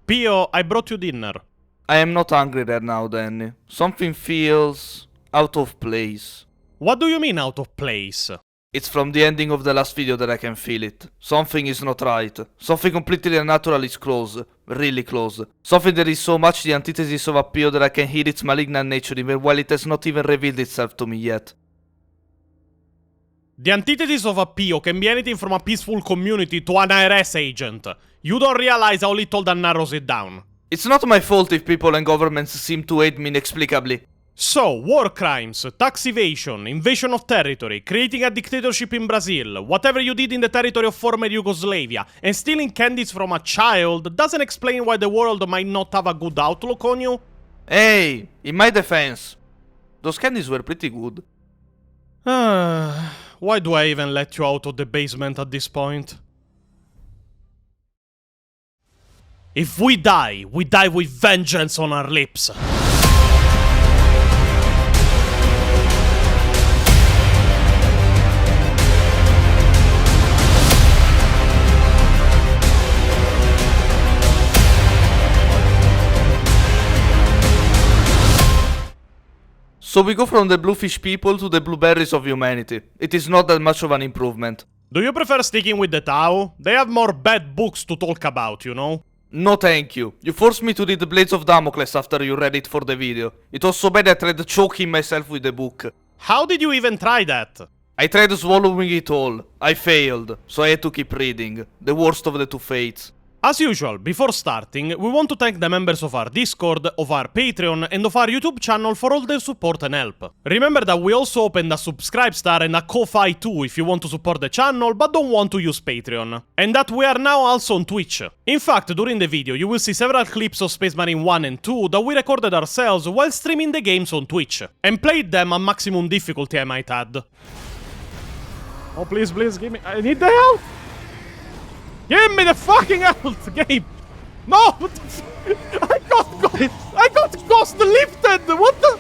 Pio, I brought you dinner. I am not hungry right now, Danny. Something feels out of place. What do you mean out of place? It's from the ending of the last video that I can feel it. Something is not right. Something completely unnatural is close. Really close. Something that is so much the antithesis of a Pio that I can hear its malignant nature even while it has not even revealed itself to me yet. The antithesis of a Pio can be anything from a peaceful community to an IRS agent. You don't realize how little that narrows it down. It's not my fault if people and governments seem to hate me inexplicably. So, war crimes, tax evasion, invasion of territory, creating a dictatorship in Brazil, whatever you did in the territory of former Yugoslavia, and stealing candies from a child doesn't explain why the world might not have a good outlook on you? Hey, in my defense, those candies were pretty good. Why do I even let you out of the basement at this point? If we die with vengeance on our lips. So we go from the bluefish people to the blueberries of humanity. It is not that much of an improvement. Do you prefer sticking with the Tau? They have more bad books to talk about, you know? No thank you. You forced me to read the Blades of Damocles after you read it for the video. It was so bad I tried choking myself with the book. How did you even try that? I tried swallowing it all. I failed, so I had to keep reading. The worst of the two fates. As usual, before starting, we want to thank the members of our Discord, of our Patreon, and of our YouTube channel for all their support and help. Remember that we also opened a Subscribe Star and a Ko-Fi too if you want to support the channel but don't want to use Patreon. And that we are now also on Twitch. In fact, during the video you will see several clips of Space Marine 1 and 2 that we recorded ourselves while streaming the games on Twitch. And played them at maximum difficulty, I might add. Oh please, give me... I need the help! Give me the fucking health, Gabe! No! I got ghost lifted! What the...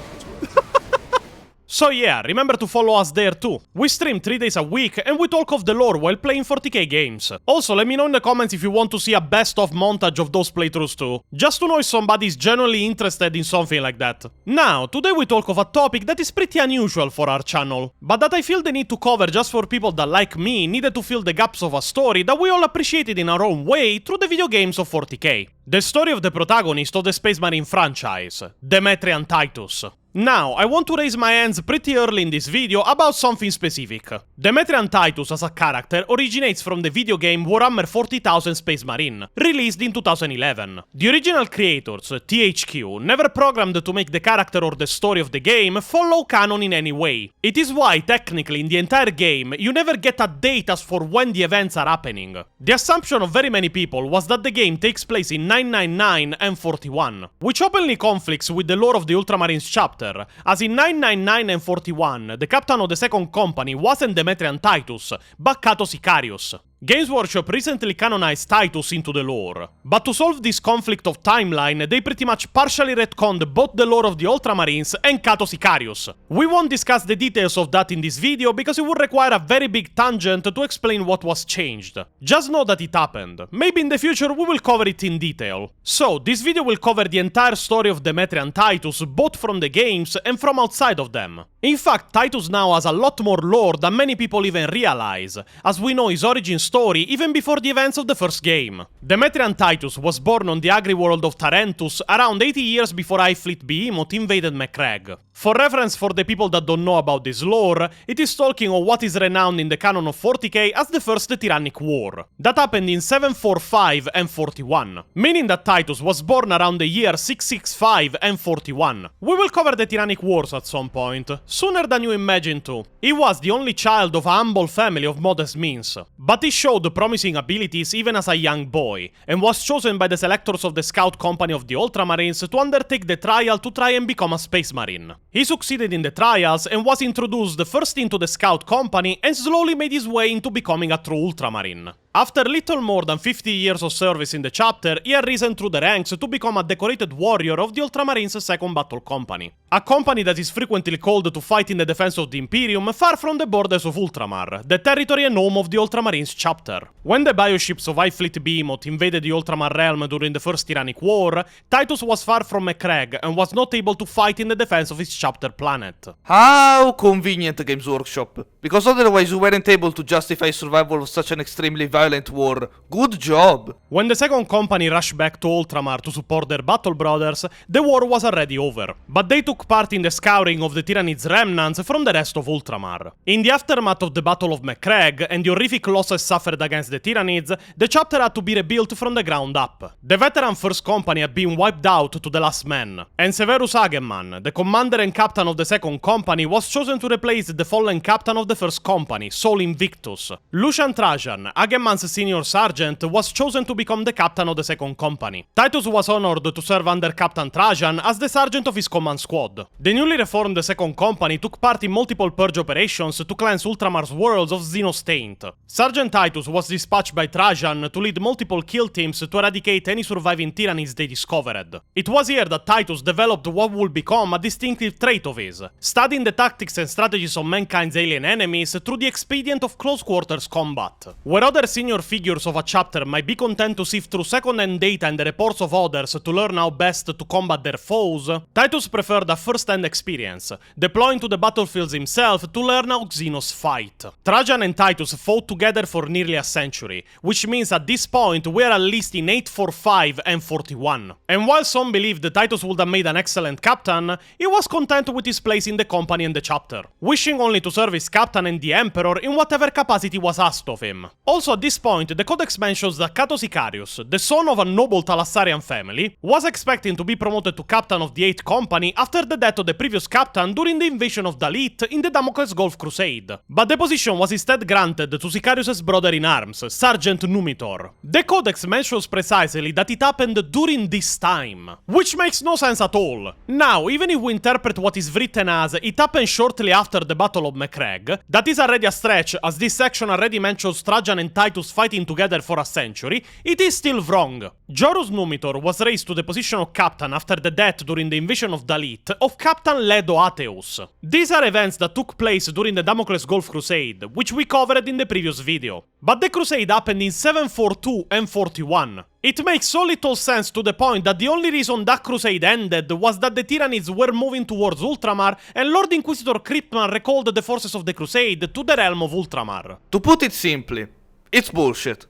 So yeah, remember to follow us there too. We stream 3 days a week and we talk of the lore while playing 40k games. Also, let me know in the comments if you want to see a best-of montage of those playthroughs too. Just to know if somebody's genuinely interested in something like that. Now, today we talk of a topic that is pretty unusual for our channel, but that I feel the need to cover just for people that, like me, needed to fill the gaps of a story that we all appreciated in our own way through the video games of 40k. The story of the protagonist of the Space Marine franchise, Demetrian Titus. Now, I want to raise my hands pretty early in this video about something specific. Demetrian Titus as a character originates from the video game Warhammer 40,000 Space Marine, released in 2011. The original creators, THQ, never programmed to make the character or the story of the game follow canon in any way. It is why, technically, in the entire game, you never get a date as for when the events are happening. The assumption of very many people was that the game takes place in 999 and 41, which openly conflicts with the lore of the Ultramarines chapter, as in 999 and 41, the captain of the second company wasn't Demetrian Titus, but Cato Sicarius. Games Workshop recently canonized Titus into the lore, but to solve this conflict of timeline, they pretty much partially retconned both the lore of the Ultramarines and Cato Sicarius. We won't discuss the details of that in this video because it would require a very big tangent to explain what was changed. Just know that it happened. Maybe in the future we will cover it in detail. So, this video will cover the entire story of Demetrian Titus, both from the games and from outside of them. In fact, Titus now has a lot more lore than many people even realize, as we know his origin story even before the events of the first game. Demetrian Titus was born on the agri-world of Tarentus around 80 years before High Fleet Behemoth invaded Macragge. For reference for the people that don't know about this lore, it is talking of what is renowned in the canon of 40k as the First Tyrannic War. That happened in 745 and 41, meaning that Titus was born around the year 665 and 41. We will cover the Tyrannic Wars at some point, sooner than you imagine too. He was the only child of a humble family of modest means, but he showed promising abilities even as a young boy, and was chosen by the selectors of the scout company of the Ultramarines to undertake the trial to try and become a Space Marine. He succeeded in the trials and was introduced first into the scout company and slowly made his way into becoming a true Ultramarine. After little more than 50 years of service in the chapter, he had risen through the ranks to become a decorated warrior of the Ultramarines' 2nd Battle Company. A company that is frequently called to fight in the defense of the Imperium far from the borders of Ultramar, the territory and home of the Ultramarines chapter. When the bioships of High Fleet Behemoth invaded the Ultramar realm during the First Tyrannic War, Titus was far from McCrag and was not able to fight in the defense of his chapter planet. How convenient, Games Workshop. Because otherwise you weren't able to justify survival of such an extremely violent war. Good job! When the 2nd Company rushed back to Ultramar to support their battle brothers, the war was already over. But they took part in the scouring of the Tyranids' remnants from the rest of Ultramar. In the aftermath of the Battle of McCrag and the horrific losses suffered against the Tyranids, the chapter had to be rebuilt from the ground up. The veteran 1st Company had been wiped out to the last man, and Severus Hageman, the commander and captain of the 2nd Company, was chosen to replace the fallen captain of the 1st Company, Sol Invictus. Lucian Trajan, Hageman's senior sergeant, was chosen to become the captain of the 2nd Company. Titus was honored to serve under Captain Trajan as the sergeant of his command squad. The newly reformed 2nd Company took part in multiple purge operations to cleanse Ultramar's worlds of Xenos taint. Sergeant Titus was dispatched by Trajan to lead multiple kill teams to eradicate any surviving tyrannies they discovered. It was here that Titus developed what would become a distinctive trait of his, studying the tactics and strategies of mankind's alien enemies through the expedient of close quarters combat. Where other senior figures of a chapter might be content to sift through second-hand data and the reports of others to learn how best to combat their foes, Titus preferred a first-hand experience, deploying to the battlefields himself to learn how Xenos fight. Trajan and Titus fought together for nearly a century, which means at this point we're at least in 845 and 41. And while some believed that Titus would have made an excellent captain, he was content with his place in the company and the chapter, wishing only to serve his captain and the Emperor in whatever capacity was asked of him. Also at this point, the Codex mentions that Cato Sicarius, the son of a noble Thalassarian family, was expecting to be promoted to captain of the 8th Company after the death of the previous captain during the invasion of Dalit in the Damocles Gulf Crusade. But the position was instead granted to Sicarius' brother-in-arms, Sergeant Numitor. The Codex mentions precisely that it happened during this time, which makes no sense at all. Now, even if we interpret what is written as it happened shortly after the Battle of McCrag, that is already a stretch as this section already mentions Trajan and Titus fighting together for a century, it is still wrong. Jorus Numitor was raised to the position of captain after the death during the invasion of Dalit of Captain Ledo Ateus. These are events that took place during the Damocles Gulf Crusade, which we covered in the previous video. But the crusade happened in 742 and 41. It makes so little sense to the point that the only reason that crusade ended was that the Tyranids were moving towards Ultramar and Lord Inquisitor Cryptman recalled the forces of the crusade to the realm of Ultramar. To put it simply, it's bullshit.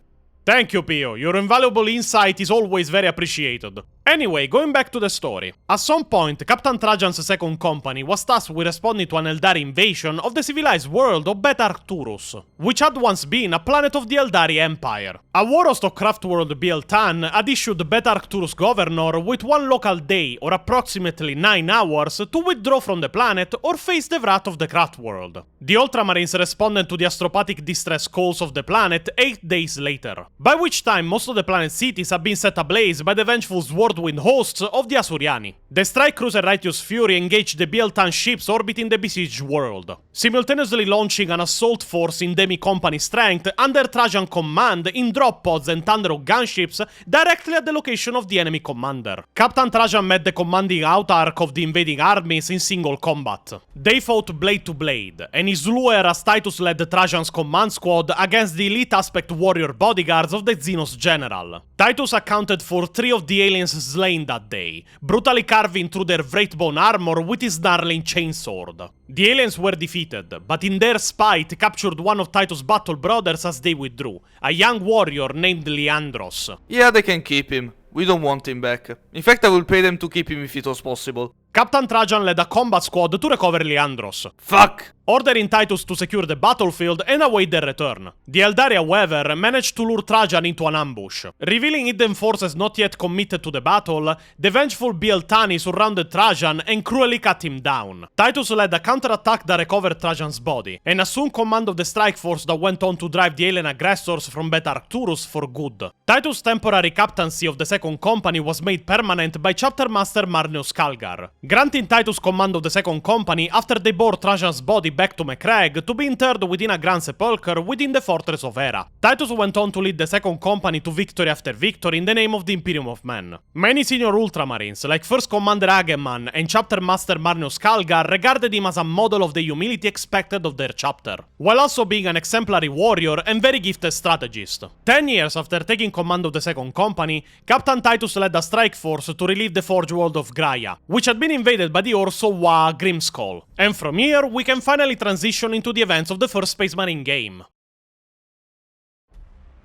Thank you, Pio. Your invaluable insight is always very appreciated. Anyway, going back to the story. At some point, Captain Trajan's 2nd Company was tasked with responding to an Eldari invasion of the civilized world of Beta Arcturus, which had once been a planet of the Eldari Empire. A warhost of Craftworld Biel-Tan had issued Beta Arcturus Governor with one local day, or approximately 9 hours, to withdraw from the planet or face the wrath of the Craftworld. The Ultramarines responded to the astropathic distress calls of the planet 8 days later, by which time most of the planet's cities had been set ablaze by the vengeful Swordwind hosts of the Asuriani. The strike cruiser Righteous Fury engaged the Biel-Tan ships orbiting the besieged world, simultaneously launching an assault force in demi-company strength under Trajan command in drop pods and Thunderhawk gunships directly at the location of the enemy commander. Captain Trajan met the commanding autarch of the invading armies in single combat. They fought blade to blade, and he slew her as Titus led Trajan's command squad against the elite aspect warrior bodyguards of the Xenos general. Titus accounted for 3 of the aliens slain that day, brutally carving through their wraithbone armor with his gnarling chainsword. The aliens were defeated, but in their spite captured one of Titus' battle brothers as they withdrew, a young warrior named Leandros. Yeah, they can keep him. We don't want him back. In fact, I will pay them to keep him if it was possible. Captain Trajan led a combat squad to recover Leandros. Fuck! Ordering Titus to secure the battlefield and await their return. The Eldari, however, managed to lure Trajan into an ambush. Revealing hidden forces not yet committed to the battle, the vengeful Biel-Tani surrounded Trajan and cruelly cut him down. Titus led a counterattack that recovered Trajan's body, and assumed command of the strike force that went on to drive the alien aggressors from Beta Arcturus for good. Titus' temporary captaincy of the 2nd Company was made permanent by Chapter Master Marneus Calgar, granting Titus command of the Second Company after they bore Trajan's body back to Macragge to be interred within a grand sepulchre within the fortress of Hera. Titus went on to lead the Second Company to victory after victory in the name of the Imperium of Men. Many senior Ultramarines, like First Commander Hageman and Chapter Master Marnius Calgar, regarded him as a model of the humility expected of their chapter, while also being an exemplary warrior and very gifted strategist. 10 years after taking command of the Second Company, Captain Titus led a strike force to relieve the Forge World of Graia, which had been invaded by the Orso Wa Grimskull. And from here, we can finally transition into the events of the first Space Marine game.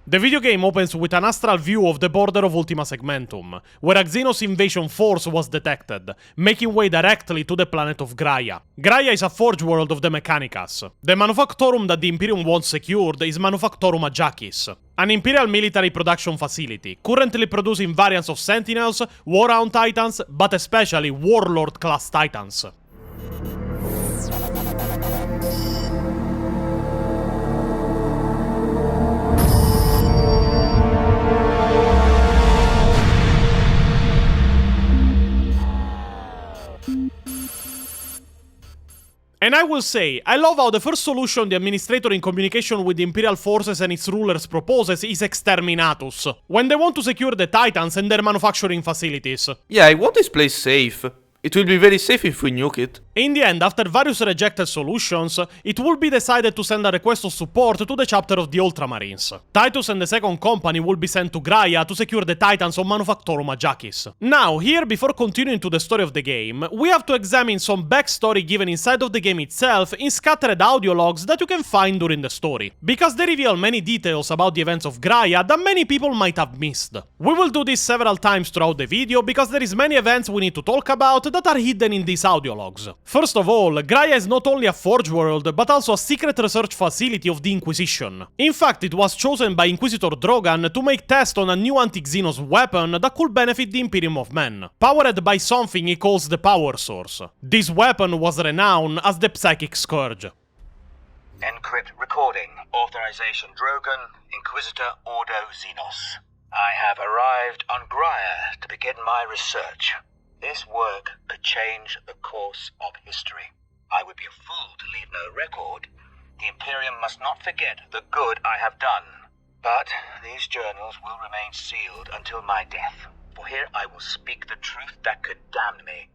The video game opens with an astral view of the border of Ultima Segmentum, where a Xenos invasion force was detected, making way directly to the planet of Graia. Graia is a forge world of the Mechanicas. The manufactorum that the Imperium wants secured is Manufactorum Ajakis, an Imperial military production facility, currently producing variants of Sentinels, Warhound Titans, but especially Warlord-class Titans. And I will say, I love how the first solution the Administrator in communication with the Imperial forces and its rulers proposes is Exterminatus, when they want to secure the Titans and their manufacturing facilities. Yeah, I want this place safe. It will be very safe if we nuke it. In the end, after various rejected solutions, it will be decided to send a request of support to the chapter of the Ultramarines. Titus and the Second Company will be sent to Graia to secure the Titans of Manufactorum Ajakis. Now, here, before continuing to the story of the game, we have to examine some backstory given inside of the game itself in scattered audio logs that you can find during the story, because they reveal many details about the events of Graia that many people might have missed. We will do this several times throughout the video because there is many events we need to talk about that are hidden in these audio logs. First of all, Graia is not only a forge world, but also a secret research facility of the Inquisition. In fact, it was chosen by Inquisitor Drogan to make tests on a new anti-Xenos weapon that could benefit the Imperium of Men, powered by something he calls the Power Source. This weapon was renowned as the Psychic Scourge. Encrypt recording. Authorization Drogan, Inquisitor Ordo Xenos. I have arrived on Graia to begin my research. This work could change the course of history. I would be a fool to leave no record. The Imperium must not forget the good I have done. But these journals will remain sealed until my death, for here I will speak the truth that could damn me.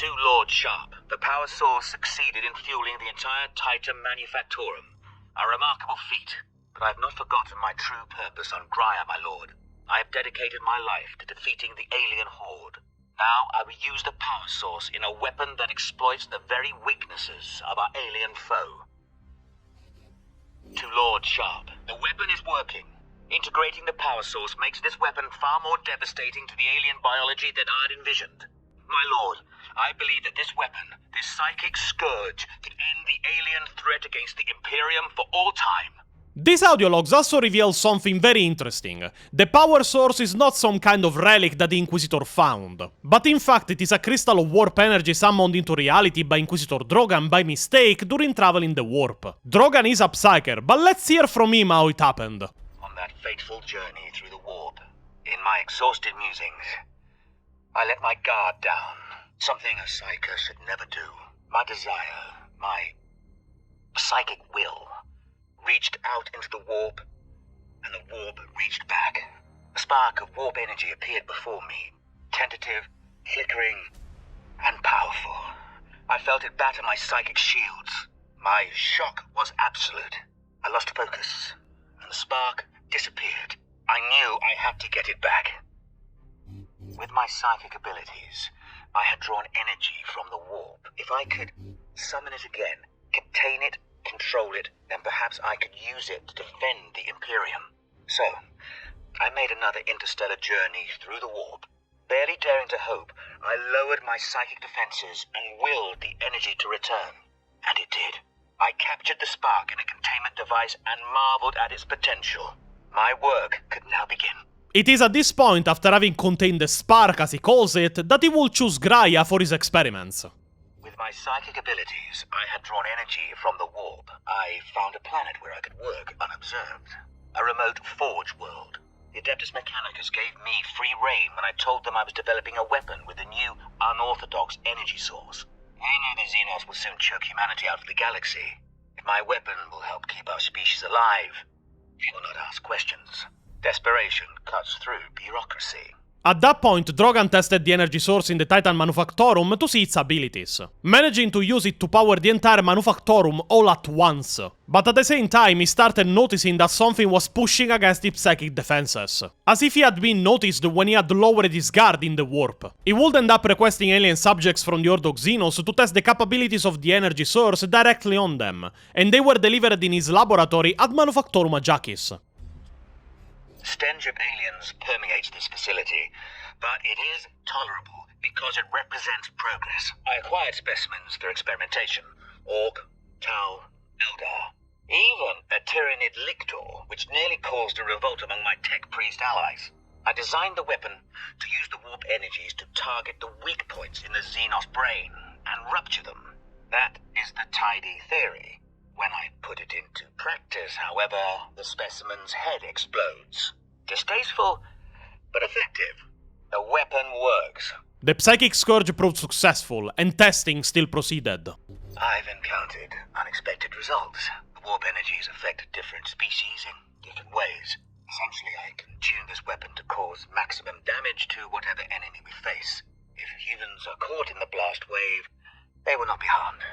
To Lord Sharp, the power source succeeded in fueling the entire Titan Manufactorum. A remarkable feat, but I have not forgotten my true purpose on Graia, my lord. I have dedicated my life to defeating the alien horde. Now I will use the power source in a weapon that exploits the very weaknesses of our alien foe. To Lord Sharp, the weapon is working. Integrating the power source makes this weapon far more devastating to the alien biology than I had envisioned. My lord, I believe that this weapon, this psychic scourge, could end the alien threat against the Imperium for all time. These audio logs also reveal something very interesting. The power source is not some kind of relic that the Inquisitor found, but in fact it is a crystal of warp energy summoned into reality by Inquisitor Drogan by mistake during traveling the warp. Drogan is a psyker, but let's hear from him how it happened. On that fateful journey through the warp, in my exhausted musings, I let my guard down, something a psyker should never do. My desire, my psychic will, reached out into the warp, and the warp reached back. A spark of warp energy appeared before me, tentative, flickering, and powerful. I felt it batter my psychic shields. My shock was absolute. I lost focus, and the spark disappeared. I knew I had to get it back. With my psychic abilities, I had drawn energy from the warp. If I could summon it again, contain it, control it, then perhaps I could use it to defend the Imperium. So, I made another interstellar journey through the warp. Barely daring to hope, I lowered my psychic defenses and willed the energy to return. And it did. I captured the spark in a containment device and marveled at its potential. My work could now begin. It is at this point, after having contained the spark as he calls it, that he will choose Graia for his experiments. With my psychic abilities, I had drawn energy from the warp. I found a planet where I could work unobserved. A remote forge world. The Adeptus Mechanicus gave me free rein when I told them I was developing a weapon with a new, unorthodox energy source. They knew the Xenos will soon choke humanity out of the galaxy. If my weapon will help keep our species alive, it will not ask questions. Desperation cuts through bureaucracy. At that point, Drogan tested the energy source in the Titan Manufactorum to see its abilities, managing to use it to power the entire Manufactorum all at once. But at the same time, he started noticing that something was pushing against its psychic defenses, as if he had been noticed when he had lowered his guard in the warp. He would end up requesting alien subjects from the Ordo Xenos to test the capabilities of the energy source directly on them, and they were delivered in his laboratory at Manufactorum Ajakis. Stench of aliens permeates this facility, but it is tolerable because it represents progress. I acquired specimens for experimentation. Orc, Tau, Eldar, even a Tyranid Lictor, which nearly caused a revolt among my tech priest allies. I designed the weapon to use the warp energies to target the weak points in the Xenos brain and rupture them. That is the tidy theory. When I put it into practice, however, the specimen's head explodes. Distasteful, but effective. The weapon works. The Psychic Scourge proved successful, and testing still proceeded. I've encountered unexpected results. The warp energies affect different species in different ways. Essentially, I can tune this weapon to cause maximum damage to whatever enemy we face. If humans are caught in the blast wave, they will not be harmed.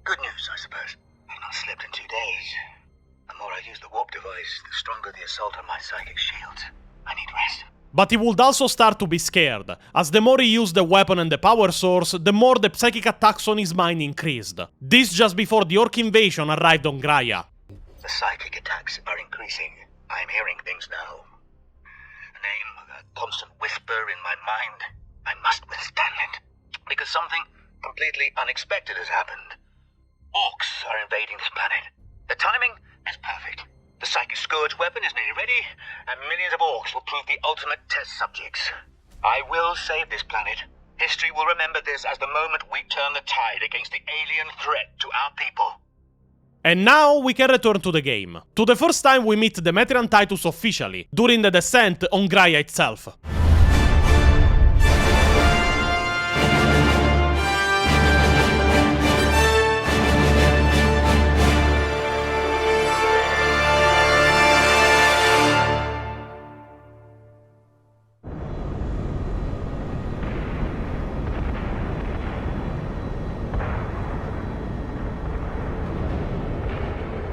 Good news, I suppose. I've not slept in 2 days. The more I use the warp device, the stronger the assault on my psychic shield. I need rest. But he would also start to be scared, as the more he used the weapon and the power source, the more the psychic attacks on his mind increased. This just before the Orc invasion arrived on Graia. The psychic attacks are increasing. I'm hearing things now. A name, a constant whisper in my mind. I must withstand it. Because something completely unexpected has happened. Orcs are invading this planet. The timing is perfect. The Psychic Scourge weapon is nearly ready, and millions of orcs will prove the ultimate test subjects. I will save this planet. History will remember this as the moment we turn the tide against the alien threat to our people. And now we can return to the game. To the first time we meet Demetrian Titus officially, during the descent on Graia itself.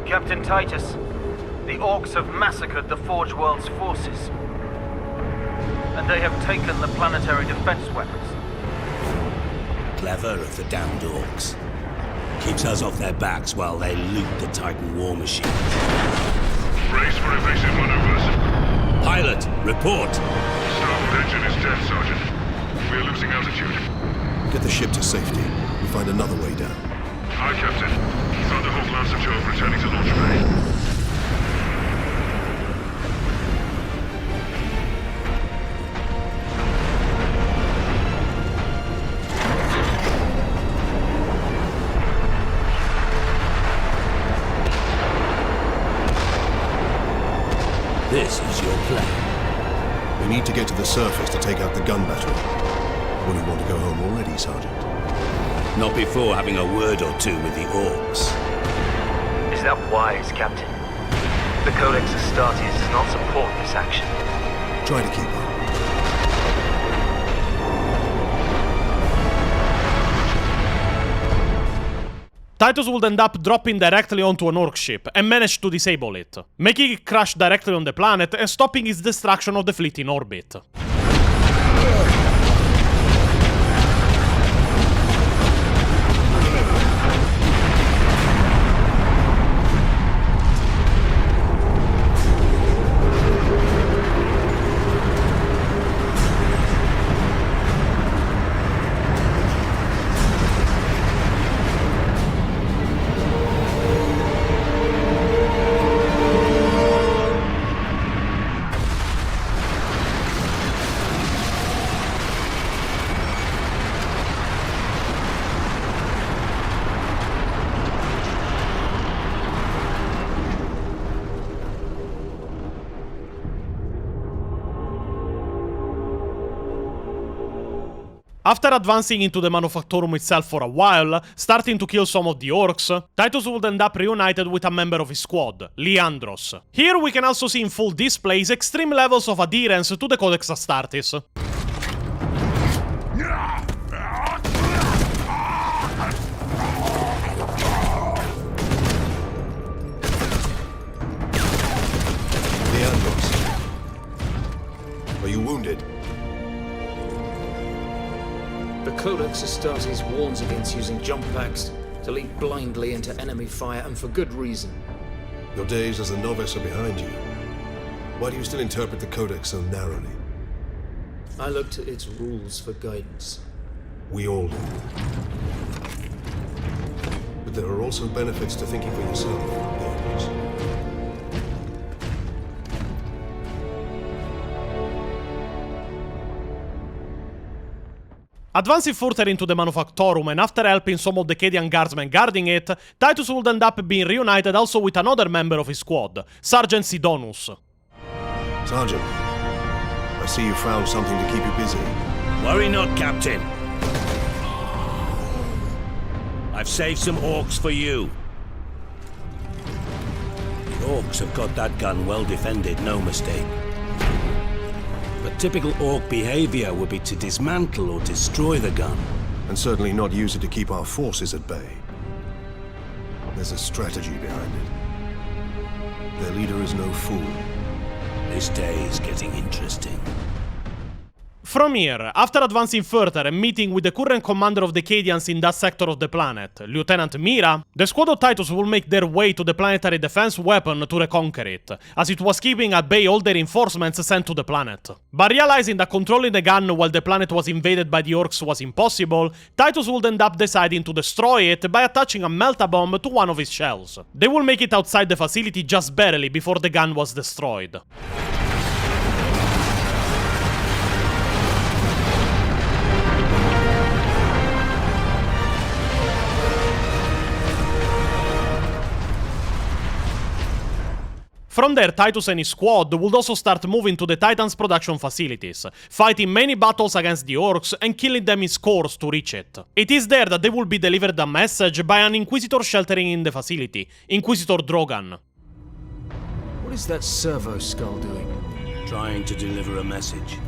Captain Titus, the Orcs have massacred the Forge World's forces, and they have taken the planetary defense weapons. Clever of the damned Orcs. Keeps us off their backs while they loot the Titan war machine. Brace for evasive maneuvers. Pilot, report! Starboard engine is dead, Sergeant. We are losing altitude. Get the ship to safety. We'll find another way down. Aye, Captain. Thunderhawk Lancer Jove returning to launch bay. This is your plan. We need to get to the surface to take out the gun battery. Will you want to go home already, Sergeant? Not before having a word or two with the Orcs. Is that wise, Captain? The Codex Astartes does not support this action. Try to keep up. Titus would end up dropping directly onto an Orc ship and manage to disable it, making it crash directly on the planet and stopping its destruction of the fleet in orbit. After advancing into the Manufactorum itself for a while, starting to kill some of the orcs, Titus would end up reunited with a member of his squad, Leandros. Here we can also see in full display his extreme levels of adherence to the Codex Astartes. Leandros, are you wounded? The Codex Astartes warns against using jump packs to leap blindly into enemy fire, and for good reason. Your days as a novice are behind you. Why do you still interpret the Codex so narrowly? I look to its rules for guidance. We all do. But there are also benefits to thinking for yourself, Wardens. Advancing further into the Manufactorum and after helping some of the Cadian guardsmen guarding it, Titus would end up being reunited also with another member of his squad, Sergeant Sidonus. Sergeant, I see you found something to keep you busy. Worry not, Captain. I've saved some orcs for you. The orcs have got that gun well defended, no mistake. But typical orc behavior would be to dismantle or destroy the gun. And certainly not use it to keep our forces at bay. There's a strategy behind it. Their leader is no fool. This day is getting interesting. From here, after advancing further and meeting with the current commander of the Cadians in that sector of the planet, Lieutenant Mira, the squad of Titus will make their way to the planetary defense weapon to reconquer it, as it was keeping at bay all the reinforcements sent to the planet. But realizing that controlling the gun while the planet was invaded by the orcs was impossible, Titus would end up deciding to destroy it by attaching a melt-a-bomb to one of his shells. They will make it outside the facility just barely before the gun was destroyed. From there, Titus and his squad would also start moving to the Titans' production facilities, fighting many battles against the orcs and killing them in scores to reach it. It is there that they will be delivered a message by an Inquisitor sheltering in the facility, Inquisitor Drogan. What is that servo skull doing? Trying to deliver a message.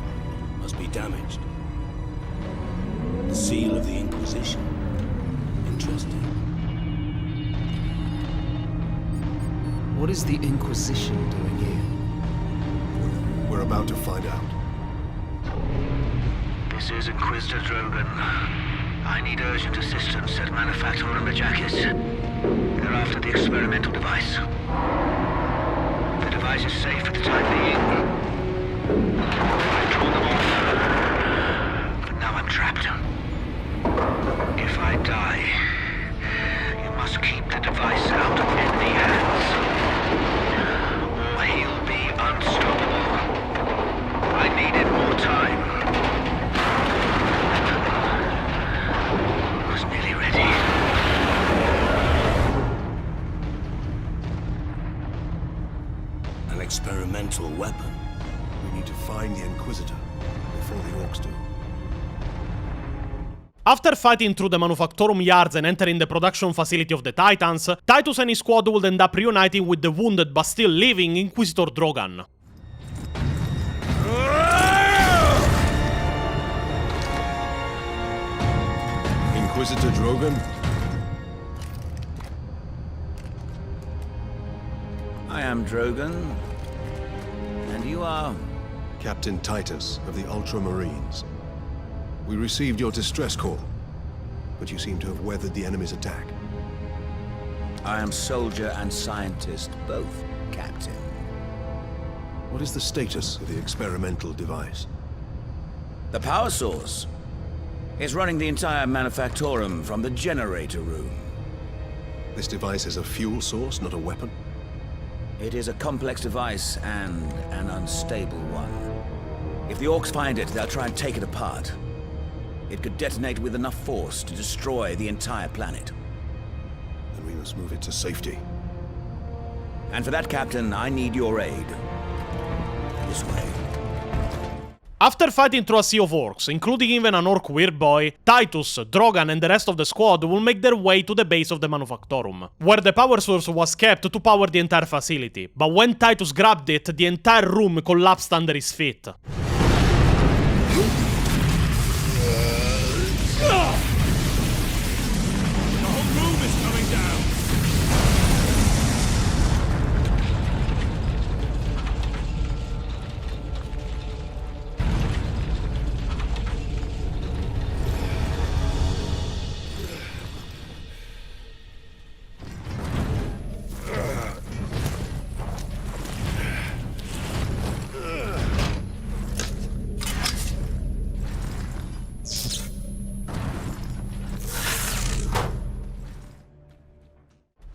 Must be damaged. The seal of the Inquisition. Interesting. What is the Inquisition doing here? We're about to find out. This is Inquisitor Drogan. I need urgent assistance at Manufactorum Majakis. They're after the experimental device. The device is safe for the time being. I've drawn them off, but now I'm trapped. If I die, you must keep the device out of enemy hands. He'll be unstoppable. I needed more time. I was nearly ready. An experimental weapon. We need to find the Inquisitor before the orcs do. After fighting through the Manufactorum yards and entering the production facility of the Titans, Titus and his squad would end up reuniting with the wounded but still living Inquisitor Drogan. Inquisitor Drogan? I am Drogan. And you are? Captain Titus of the Ultramarines. We received your distress call, but you seem to have weathered the enemy's attack. I am soldier and scientist, both, Captain. What is the status of the experimental device? The power source is running the entire Manufactorum from the generator room. This device is a fuel source, not a weapon? It is a complex device and an unstable one. If the orcs find it, they'll try and take it apart. It could detonate with enough force to destroy the entire planet. Then we must move it to safety. And for that, Captain, I need your aid. This way. After fighting through a sea of orcs, including even an orc weird boy, Titus, Drogan and the rest of the squad will make their way to the base of the Manufactorum, where the power source was kept to power the entire facility, but when Titus grabbed it, the entire room collapsed under his feet.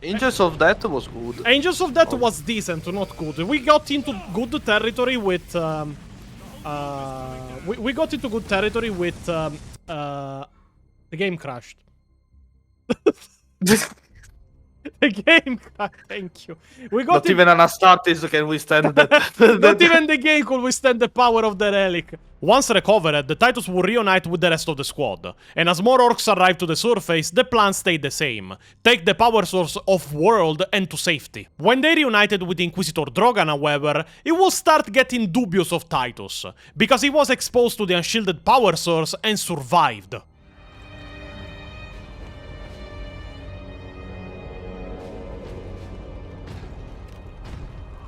Angels of Death was good. Angels of Death was decent, not good. We got into good territory with we got into good territory with the game crashed. The game crashed, thank you. We got Not even an Astartes can withstand that. Not even the game could withstand the power of the relic. Once recovered, the Titus will reunite with the rest of the squad, and as more orcs arrive to the surface, the plan stayed the same. Take the power source off-world and to safety. When they reunited with Inquisitor Drogan, however, it will start getting dubious of Titus, because he was exposed to the unshielded power source and survived.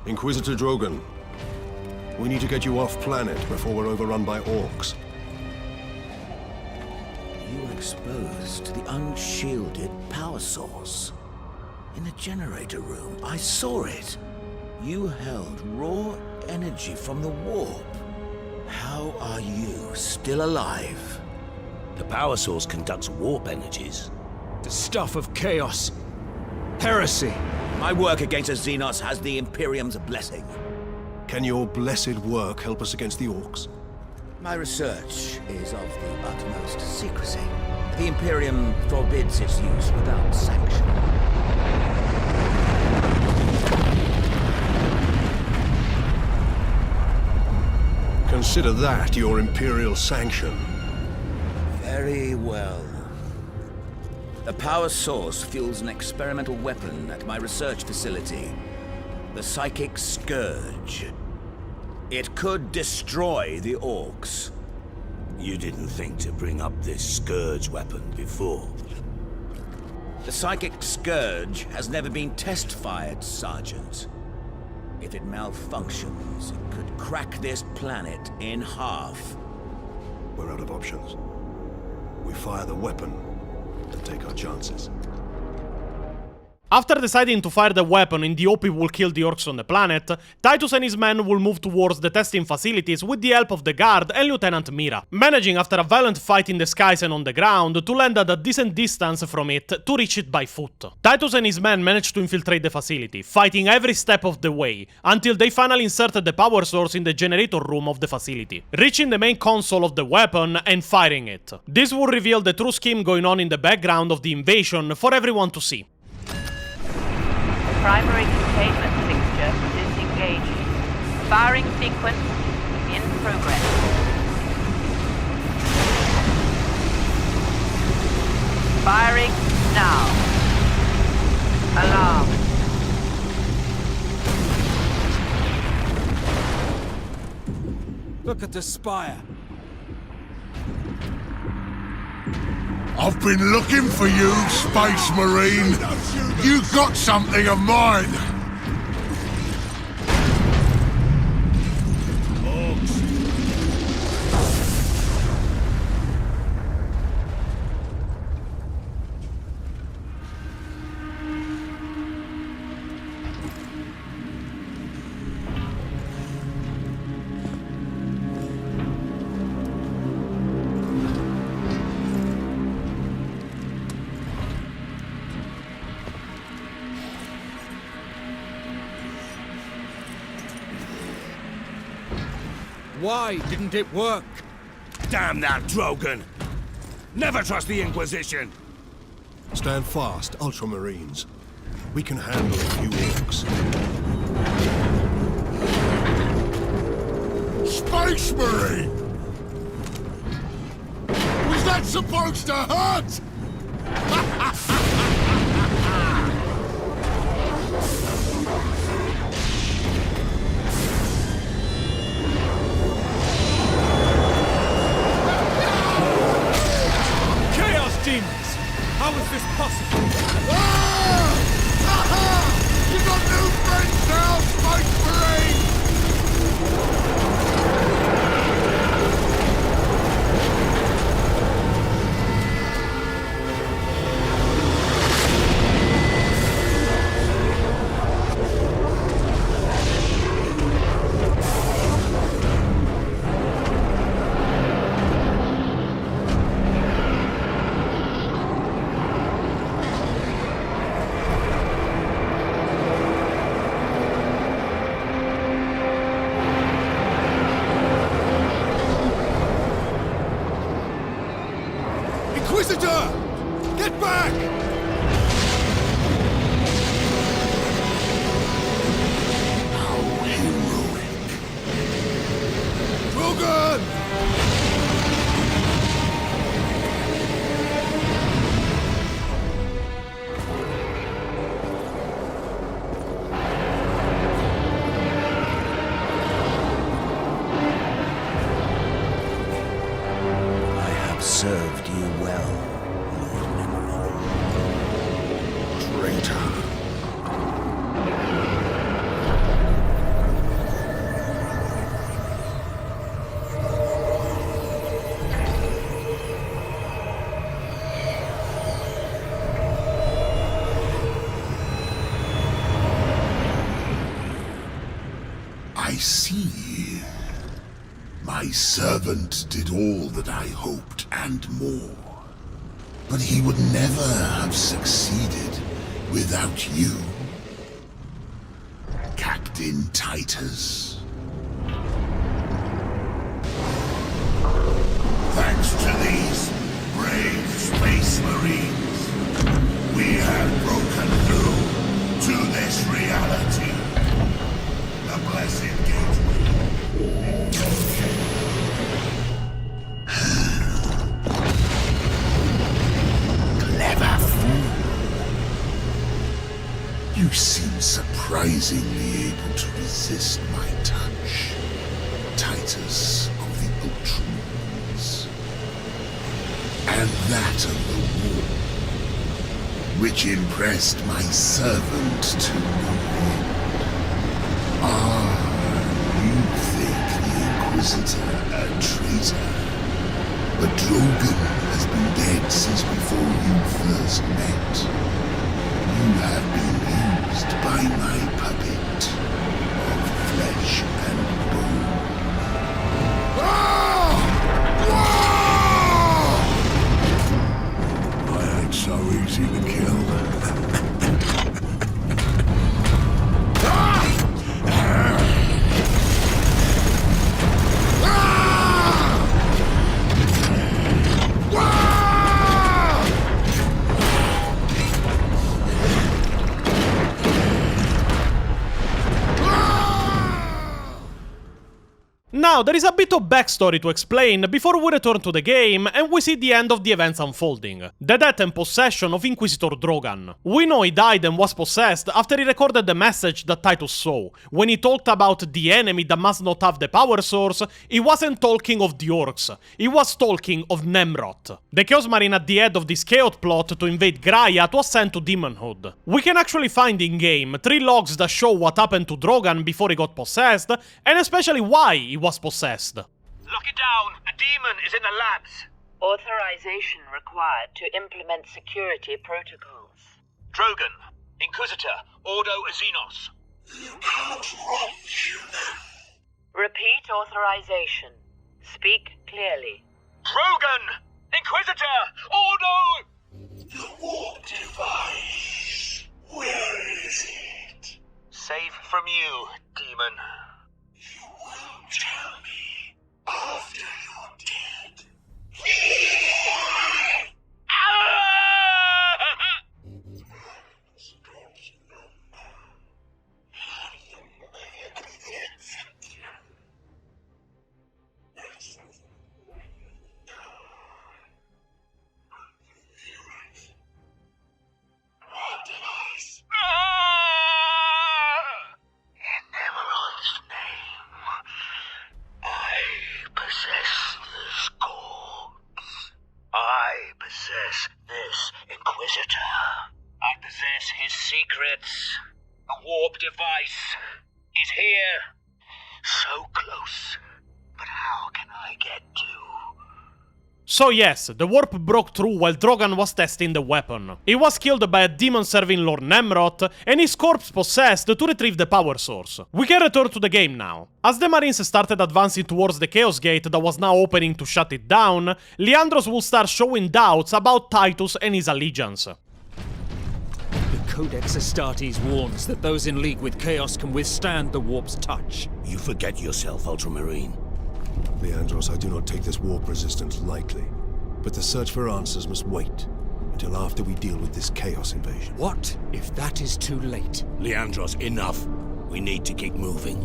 Inquisitor Drogan, we need to get you off planet before we're overrun by orcs. You were exposed to the unshielded power source. In the generator room, I saw it. You held raw energy from the warp. How are you still alive? The power source conducts warp energies. The stuff of chaos. Heresy. My work against the Xenos has the Imperium's blessing. Can your blessed work help us against the orcs? My research is of the utmost secrecy. The Imperium forbids its use without sanction. Consider that your Imperial sanction. Very well. The power source fuels an experimental weapon at my research facility. The Psychic Scourge. It could destroy the orcs. You didn't think to bring up this Scourge weapon before. The Psychic Scourge has never been test-fired, Sergeant. If it malfunctions, it could crack this planet in half. We're out of options. We fire the weapon and take our chances. After deciding to fire the weapon in the hope it will kill the orcs on the planet, Titus and his men will move towards the testing facilities with the help of the guard and Lieutenant Mira, managing after a violent fight in the skies and on the ground to land at a decent distance from it to reach it by foot. Titus and his men managed to infiltrate the facility, fighting every step of the way, until they finally inserted the power source in the generator room of the facility, reaching the main console of the weapon and firing it. This will reveal the true scheme going on in the background of the invasion for everyone to see. Primary containment fixture disengaging. Firing sequence in progress. Firing now. Alarm. Look at the spire. I've been looking for you, Space Marine. You got something of mine. Why didn't it work? Damn that Drogan! Never trust the Inquisition! Stand fast, Ultramarines. We can handle a few orcs. Space Marine! That's supposed to hurt! Chaos demons! How is this possible? You got new friends now, Space Marine! Inquisitor! Get back! How heroic. Drogon! I have served you well, Lord Nemeron. Traitor. I see. My servant did all that I hoped and more. But he would never have succeeded without you, Captain Titus. Thanks to these brave space marines, we have broken through to this reality. The blessed gateway. Clever fool. You seem surprisingly able to resist my touch, Titus of the Ultramars. And that of the war, which impressed my servant to no end. Ah, you think the Inquisitor a traitor, but Drogon has been dead since before you first met. You have been used by my puppet of flesh and bone. Ah! Ah! I ain't so easy to kill. Now, there is a bit of backstory to explain before we return to the game and we see the end of the events unfolding. The death and possession of Inquisitor Drogon. We know he died and was possessed after he recorded the message that Titus saw. When he talked about the enemy that must not have the power source, he wasn't talking of the orcs, he was talking of Nemrod. The Chaos Marine at the head of this chaos plot to invade Graia to ascend to demonhood. We can actually find in-game 3 logs that show what happened to Drogon before he got possessed, and especially why he was possessed. Lock it down! A demon is in the labs! Authorization required to implement security protocols. Drogon, Inquisitor, Ordo Xenos. You can't run, human. Repeat authorization. Speak clearly. Drogon! Inquisitor! Ordo! The warp device. Where is it? Safe from you, demon. You will tell me after you're dead. Inquisitor. I possess his secrets. A warp device is here. So close. But how can I get to... So yes, the warp broke through while Drogon was testing the weapon. He was killed by a demon serving Lord Nemrod, and his corpse possessed to retrieve the power source. We can return to the game now. As the Marines started advancing towards the Chaos Gate that was now opening to shut it down, Leandros will start showing doubts about Titus and his allegiance. The Codex Astartes warns that those in league with Chaos can withstand the warp's touch. You forget yourself, Ultramarine. Leandros, I do not take this warp resistance lightly. But the search for answers must wait until after we deal with this Chaos invasion. What if that is too late? Leandros, enough. We need to keep moving.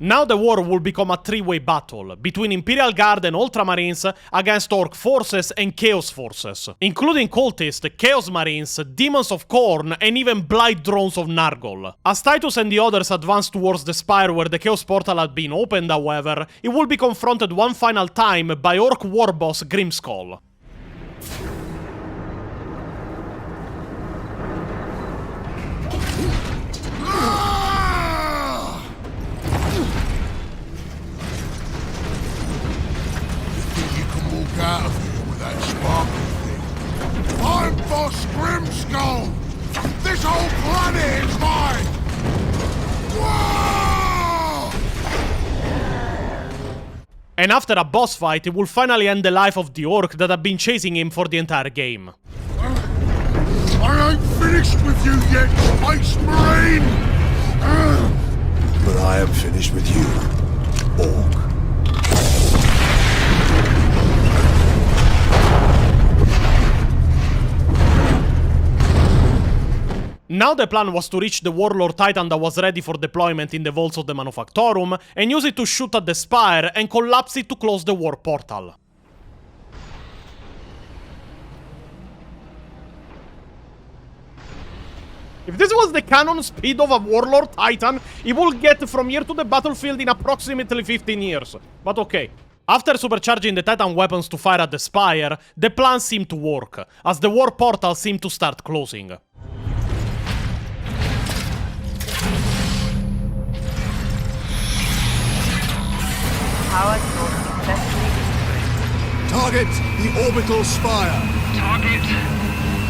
Now the war will become a three-way battle between Imperial Guard and Ultramarines against Orc forces and Chaos forces, including cultists, Chaos Marines, Demons of Khorne, and even Blight drones of Nargol. As Titus and the others advance towards the spire where the Chaos portal had been opened, however, he will be confronted one final time by Orc war boss Grimskull. Out of here with that sparkle thing. I'm Boss Grimskull! This whole planet is mine! Whoa! And after a boss fight, he will finally end the life of the Orc that had been chasing him for the entire game. I ain't finished with you yet, Space Marine! But I am finished with you, Orc. Now the plan was to reach the Warlord Titan that was ready for deployment in the vaults of the Manufactorum, and use it to shoot at the spire and collapse it to close the warp portal. If this was the cannon speed of a Warlord Titan, it would get from here to the battlefield in approximately 15 years. But okay. After supercharging the Titan weapons to fire at the spire, the plan seemed to work, as the warp portal seemed to start closing. Power source successfully destroyed. Target the orbital spire. Target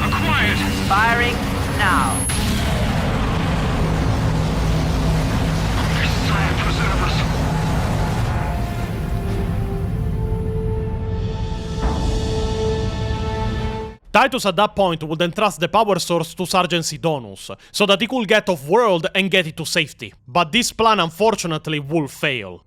acquired. Firing now. Sire, preserve us. Titus at that point would entrust the power source to Sergeant Sidonus, so that he could get off-world and get it to safety. But this plan unfortunately will fail.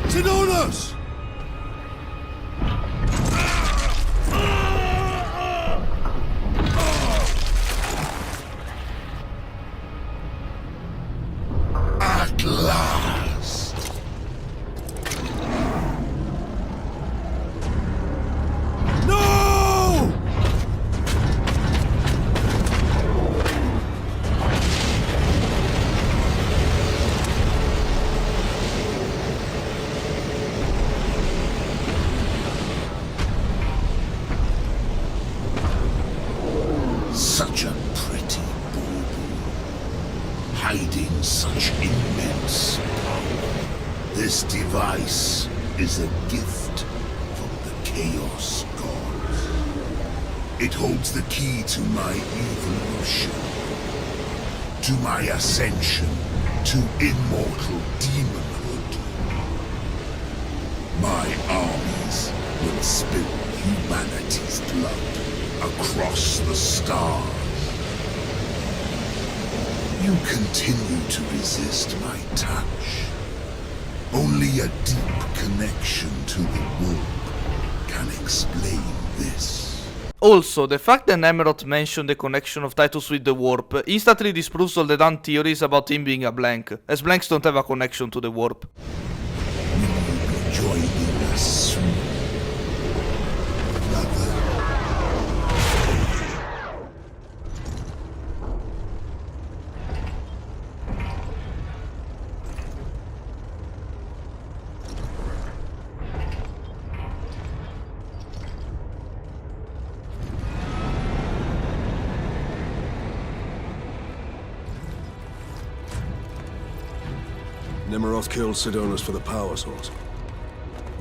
Sidonus! At last! No! Such a pretty bauble, hiding such immense power. This device is a gift from the Chaos Gods. It holds the key to my evolution, to my ascension to immortal demonhood. My armies will spill humanity's blood across the stars. You continue to resist my touch. Only a deep connection to the warp can explain this. Also, the fact that Nemrod mentioned the connection of Titus with the warp instantly disproves all the damn theories about him being a blank, as blanks don't have a connection to the warp. Will you be joining us soon, brother? Nemeroth killed Sidonus for the power source.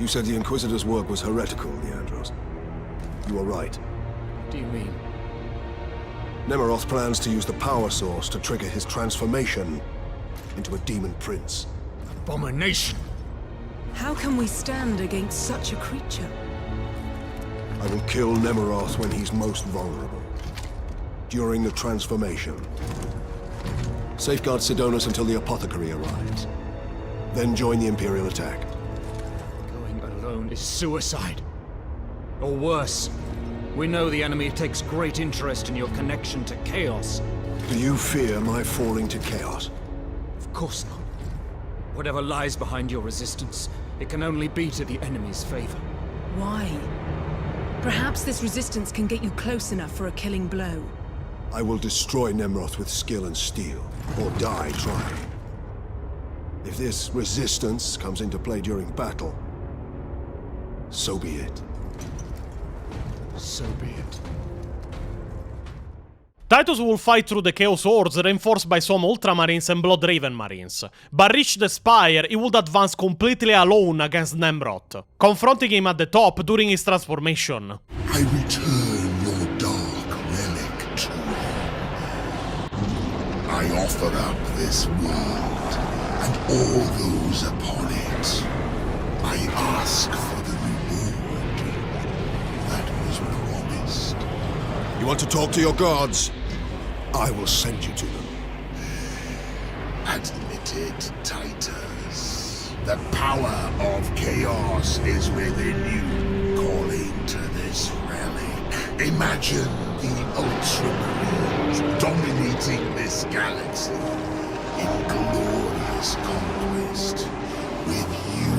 You said the Inquisitor's work was heretical, Leandros. You are right. What do you mean? Nemeroth plans to use the power source to trigger his transformation into a demon prince. Abomination! How can we stand against such a creature? I will kill Nemeroth when he's most vulnerable. During the transformation. Safeguard Sidonus until the apothecary arrives. Then join the Imperial attack. Going alone is suicide. Or worse. We know the enemy takes great interest in your connection to Chaos. Do you fear my falling to Chaos? Of course not. Whatever lies behind your resistance, it can only be to the enemy's favor. Why? Perhaps this resistance can get you close enough for a killing blow. I will destroy Nemeroth with skill and steel, or die trying. If this resistance comes into play during battle, so be it. So be it. Titus will fight through the Chaos Hordes reinforced by some Ultramarines and Bloodraven Marines, but reach the Spire, he would advance completely alone against Nemeroth, confronting him at the top during his transformation. I return your dark relic to you. I offer up this world and all those upon it. I ask for the reward that was promised. You want to talk to your gods? I will send you to them. Admit it, Titus. The power of chaos is within you, calling to this relic. Imagine the Ultramarines dominating this galaxy in glorious conquest, with you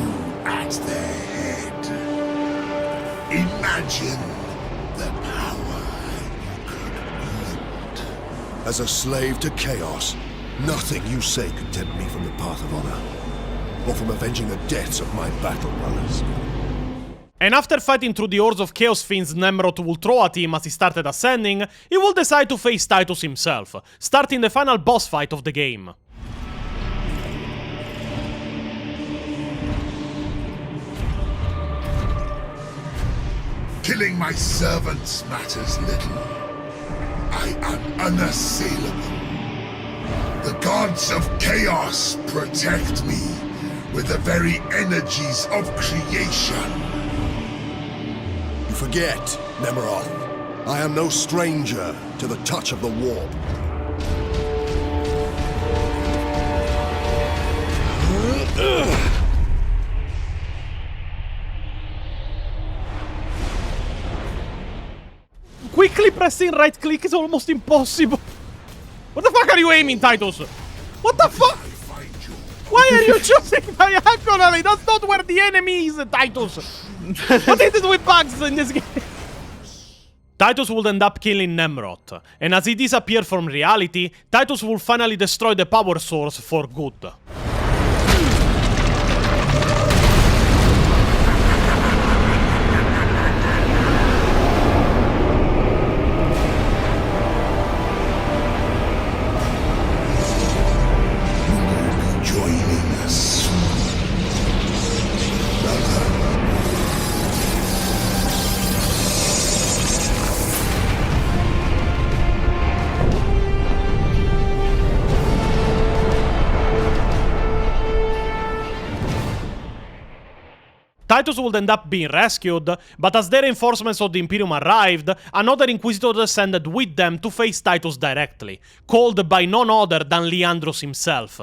at their head. Imagine the power you could wield. As a slave to chaos, nothing you say could tempt me from the path of honor, or from avenging the deaths of my battle brothers. And after fighting through the hordes of Chaos Fiends Nemeroth will throw at him as he started ascending, he will decide to face Titus himself, starting the final boss fight of the game. Killing my servants matters little. I am unassailable. The gods of chaos protect me with the very energies of creation. You forget, Nemeroth. I am no stranger to the touch of the warp. Quickly pressing right click is almost impossible. What the fuck are you aiming, Titus? What the fuck? Why are you choosing diagonally? That's not where the enemy is, Titus. What is it with bugs in this game? Titus will end up killing Nemeroth, and as he disappears from reality, Titus will finally destroy the power source for good. Titus would end up being rescued, but as the reinforcements of the Imperium arrived, another Inquisitor descended with them to face Titus directly, called by none other than Leandros himself.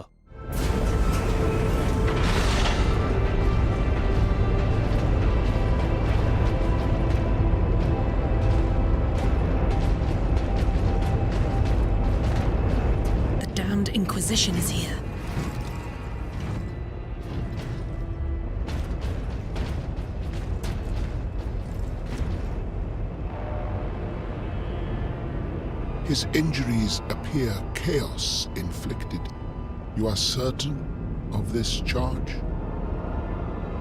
The damned Inquisition is here. His injuries appear chaos-inflicted. You are certain of this charge?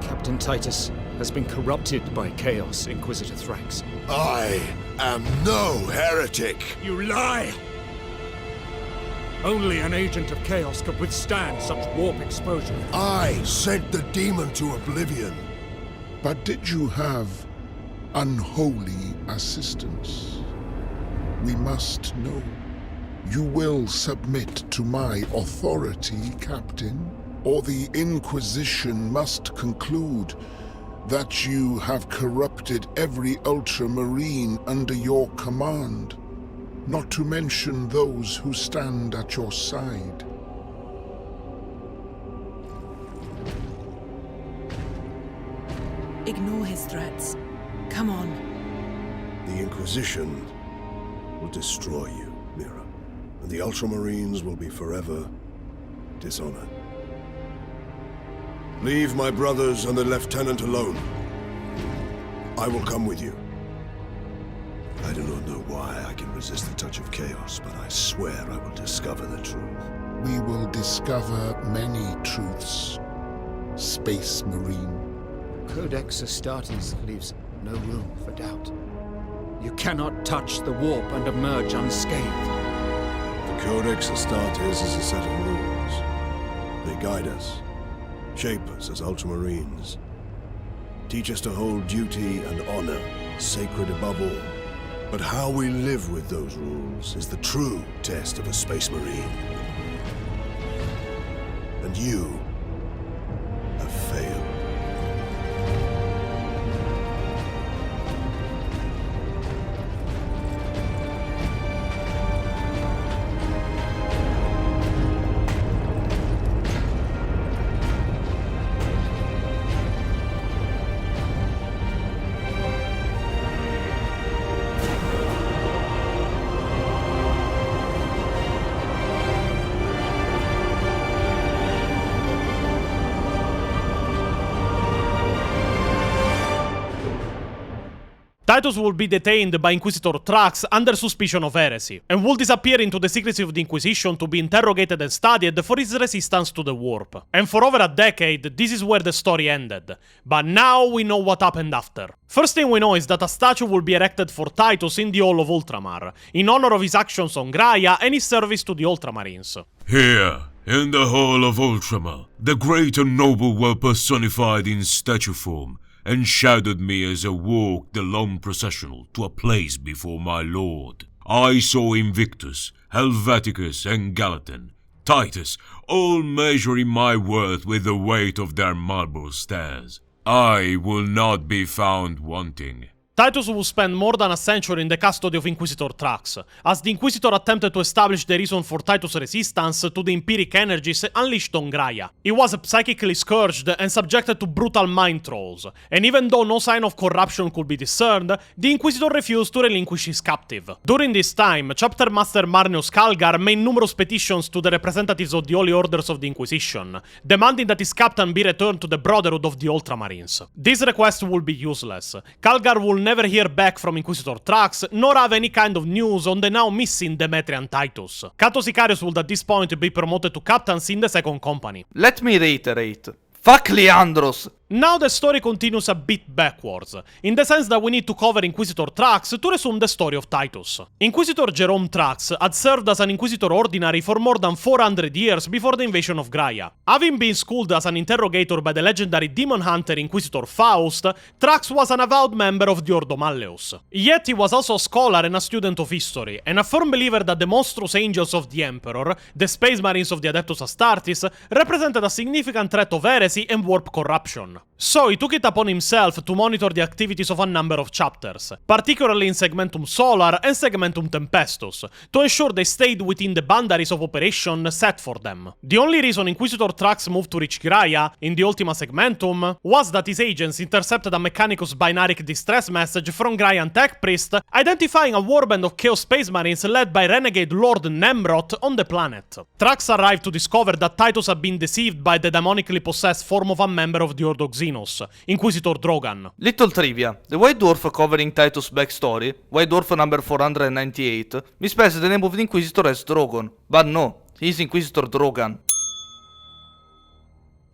Captain Titus has been corrupted by Chaos, Inquisitor Thrax. I am no heretic! You lie! Only an agent of chaos could withstand such warp exposure. I sent the demon to oblivion. But did you have unholy assistance? We must know. You will submit to my authority, Captain, or the Inquisition must conclude that you have corrupted every Ultramarine under your command, not to mention those who stand at your side. Ignore his threats. Come on. The Inquisition will destroy you, Mira, and the Ultramarines will be forever dishonored. Leave my brothers and the Lieutenant alone. I will come with you. I do not know why I can resist the touch of chaos, but I swear I will discover the truth. We will discover many truths, Space Marine. Codex Astartes leaves no room for doubt. You cannot touch the warp and emerge unscathed. The Codex Astartes is a set of rules. They guide us, shape us as Ultramarines, teach us to hold duty and honor sacred above all. But how we live with those rules is the true test of a Space Marine. And you have failed. Titus will be detained by Inquisitor Thrax under suspicion of heresy, and will disappear into the secrecy of the Inquisition to be interrogated and studied for his resistance to the warp. And for over a decade, this is where the story ended. But now we know what happened after. First thing we know is that a statue will be erected for Titus in the Hall of Ultramar, in honor of his actions on Graia and his service to the Ultramarines. Here, in the Hall of Ultramar, the great and noble were personified in statue form, and shadowed me as I walked the long processional to a place before my lord. I saw Invictus, Helveticus, and Gallatin, Titus, all measuring my worth with the weight of their marble stairs. I will not be found wanting. Titus will spend more than a century in the custody of Inquisitor Thrax, as the Inquisitor attempted to establish the reason for Titus' resistance to the empiric energies unleashed on Graia. He was psychically scourged and subjected to brutal mind trolls, and even though no sign of corruption could be discerned, the Inquisitor refused to relinquish his captive. During this time, Chapter Master Marneus Calgar made numerous petitions to the representatives of the Holy Orders of the Inquisition, demanding that his captain be returned to the Brotherhood of the Ultramarines. This request will be useless. Calgar will never hear back from Inquisitor Thrax, nor have any kind of news on the now missing Demetrian Titus. Cato Sicarius would at this point be promoted to captaincy in the second company. Let me reiterate. Fuck Leandros! Now the story continues a bit backwards, in the sense that we need to cover Inquisitor Thrax to resume the story of Titus. Inquisitor Jerome Thrax had served as an Inquisitor Ordinary for more than 400 years before the invasion of Graia. Having been schooled as an interrogator by the legendary demon hunter Inquisitor Faust, Thrax was an avowed member of the Ordo Malleus. Yet he was also a scholar and a student of history, and a firm believer that the monstrous angels of the Emperor, the Space Marines of the Adeptus Astartes, represented a significant threat of heresy and warp corruption. So he took it upon himself to monitor the activities of a number of chapters, particularly in Segmentum Solar and Segmentum Tempestus, to ensure they stayed within the boundaries of operation set for them. The only reason Inquisitor Thrax moved to reach Graia, in the Ultima Segmentum, was that his agents intercepted a Mechanicus binaric distress message from Graian Tech Priest, identifying a warband of Chaos Space Marines led by renegade Lord Nemroth on the planet. Thrax arrived to discover that Titus had been deceived by the demonically possessed form of a member of the Ordo Xenos, Inquisitor Drogan. Little trivia. The White Dwarf covering Titus' backstory, White Dwarf number 498, misspells the name of the Inquisitor as Drogon, but no, he's Inquisitor Drogan.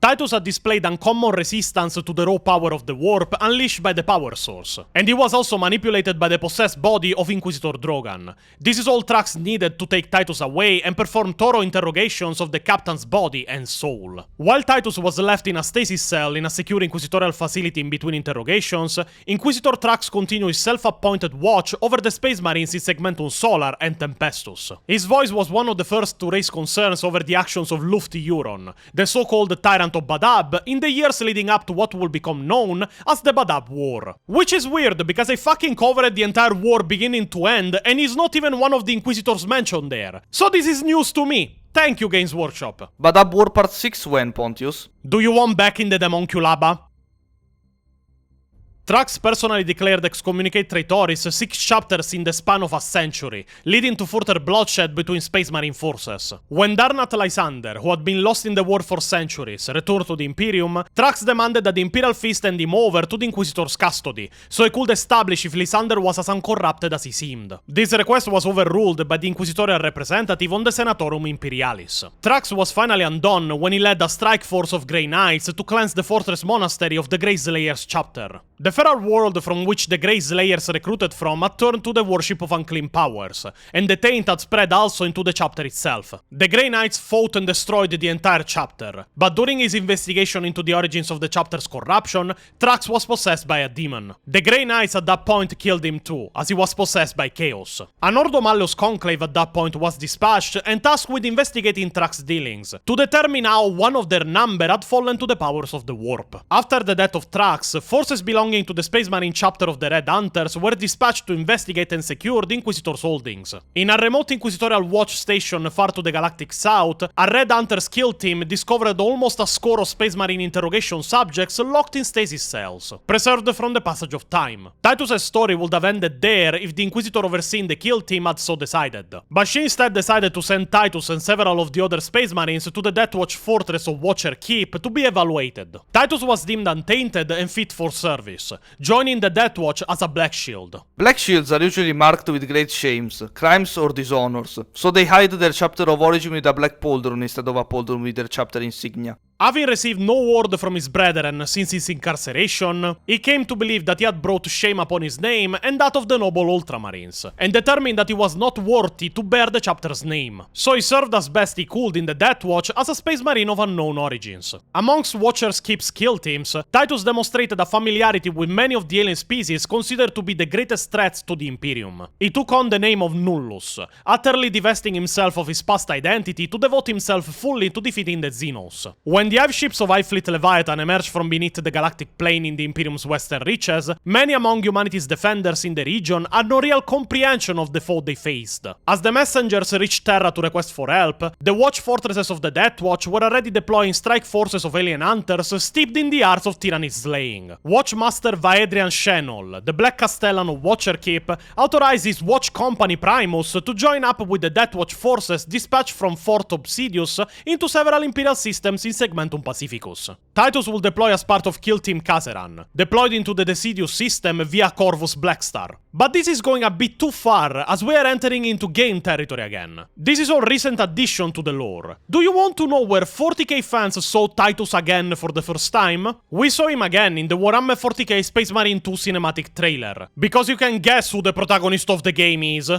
Titus had displayed uncommon resistance to the raw power of the warp unleashed by the power source, and he was also manipulated by the possessed body of Inquisitor Drogan. This is all Thrax needed to take Titus away and perform thorough interrogations of the captain's body and soul. While Titus was left in a stasis cell in a secure inquisitorial facility in between interrogations, Inquisitor Thrax continued his self-appointed watch over the Space Marines in Segmentum Solar and Tempestus. His voice was one of the first to raise concerns over the actions of Lufti Euron, the so-called Tyrant of Badab, in the years leading up to what will become known as the Badab War. Which is weird, because I fucking covered the entire war beginning to end, and he's not even one of the Inquisitors mentioned there. So this is news to me. Thank you, Games Workshop. Badab War Part 6 when, Pontius? Do you want back in the Demonculaba? Thrax personally declared excommunicate Traitoris 6 chapters in the span of a century, leading to further bloodshed between Space Marine forces. When Darnat Lysander, who had been lost in the war for centuries, returned to the Imperium, Thrax demanded that the Imperial Fist hand him over to the Inquisitor's custody, so he could establish if Lysander was as uncorrupted as he seemed. This request was overruled by the Inquisitorial representative on the Senatorum Imperialis. Thrax was finally undone when he led a strike force of Grey Knights to cleanse the fortress monastery of the Grey Slayers chapter. The feral world from which the Grey Slayers recruited from had turned to the worship of unclean powers, and the taint had spread also into the chapter itself. The Grey Knights fought and destroyed the entire chapter, but during his investigation into the origins of the chapter's corruption, Thrax was possessed by a demon. The Grey Knights at that point killed him too, as he was possessed by chaos. An Ordo Malleus conclave at that point was dispatched and tasked with investigating Thrax's dealings, to determine how one of their number had fallen to the powers of the warp. After the death of Thrax, forces belonging to the Space Marine chapter of the Red Hunters were dispatched to investigate and secure the Inquisitor's holdings. In a remote Inquisitorial watch station far to the galactic south, a Red Hunters kill team discovered almost a score of Space Marine interrogation subjects locked in stasis cells, preserved from the passage of time. Titus's story would have ended there if the Inquisitor overseeing the kill team had so decided, but she instead decided to send Titus and several of the other Space Marines to the Deathwatch fortress of Watcher Keep to be evaluated. Titus was deemed untainted and fit for service, joining the Deathwatch as a Black Shield. Black Shields are usually marked with great shames, crimes or dishonors, so they hide their chapter of origin with a black pauldron instead of a pauldron with their chapter insignia. Having received no word from his brethren since his incarceration, he came to believe that he had brought shame upon his name and that of the noble Ultramarines, and determined that he was not worthy to bear the chapter's name. So he served as best he could in the Deathwatch as a Space Marine of unknown origins. Amongst Watcher's Keep's kill teams, Titus demonstrated a familiarity with many of the alien species considered to be the greatest threats to the Imperium. He took on the name of Nullus, utterly divesting himself of his past identity to devote himself fully to defeating the Xenos. When the hive ships of Hive Fleet Leviathan emerged from beneath the galactic plane in the Imperium's western reaches, many among humanity's defenders in the region had no real comprehension of the foe they faced. As the messengers reached Terra to request for help, the watch fortresses of the Deathwatch were already deploying strike forces of alien hunters steeped in the arts of tyranny slaying. Watchmaster Vaedrian Shenol, the Black Castellan of Watcher Keep, authorized his watch company Primus to join up with the Deathwatch forces dispatched from Fort Obsidius into several Imperial systems in Segmentum Pacificus. Titus will deploy as part of Kill Team Kazeran, deployed into the Decidius system via Corvus Blackstar. But this is going a bit too far, as we are entering into game territory again. This is all recent addition to the lore. Do you want to know where 40k fans saw Titus again for the first time? We saw him again in the Warhammer 40k Space Marine 2 cinematic trailer, because you can guess who the protagonist of the game is.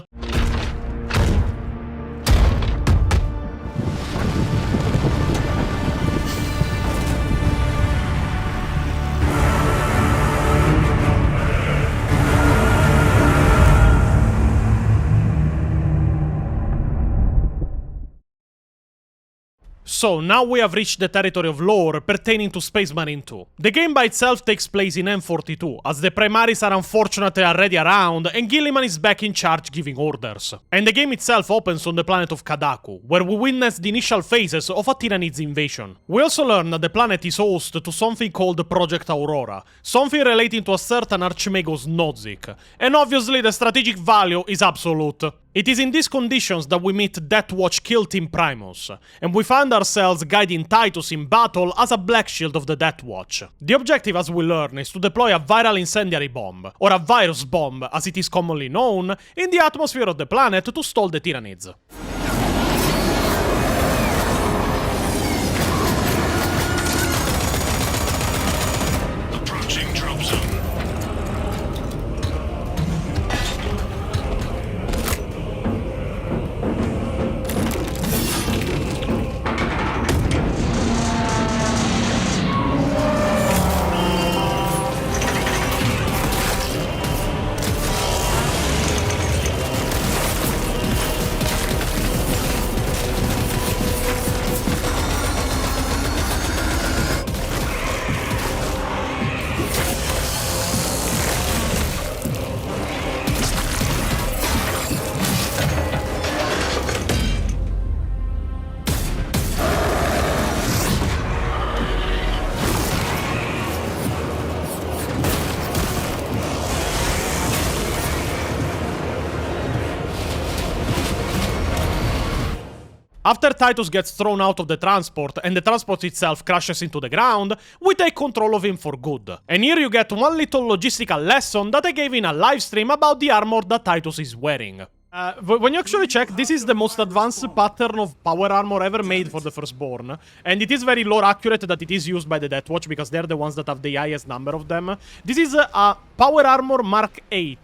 So, now we have reached the territory of lore pertaining to Space Marine 2. The game by itself takes place in M42, as the Primaris are unfortunately already around and Gilliman is back in charge giving orders. And the game itself opens on the planet of Kadaku, where we witness the initial phases of a Tyranids invasion. We also learn that the planet is host to something called Project Aurora, something relating to a certain Archimagos Nozick, and obviously the strategic value is absolute. It is in these conditions that we meet Deathwatch Kill Team Primus, and we find ourselves guiding Titus in battle as a Black Shield of the Deathwatch. The objective, as we learn, is to deploy a viral incendiary bomb, or a virus bomb as it is commonly known, in the atmosphere of the planet to stall the Tyranids. After Titus gets thrown out of the transport and the transport itself crashes into the ground, we take control of him for good. And here you get one little logistical lesson that I gave in a livestream about the armor that Titus is wearing. When you actually check, this is the most advanced pattern of power armor ever made for the Firstborn. And it is very lore accurate that it is used by the Death Watch, because they're the ones that have the highest number of them. This is a power armor Mark 8.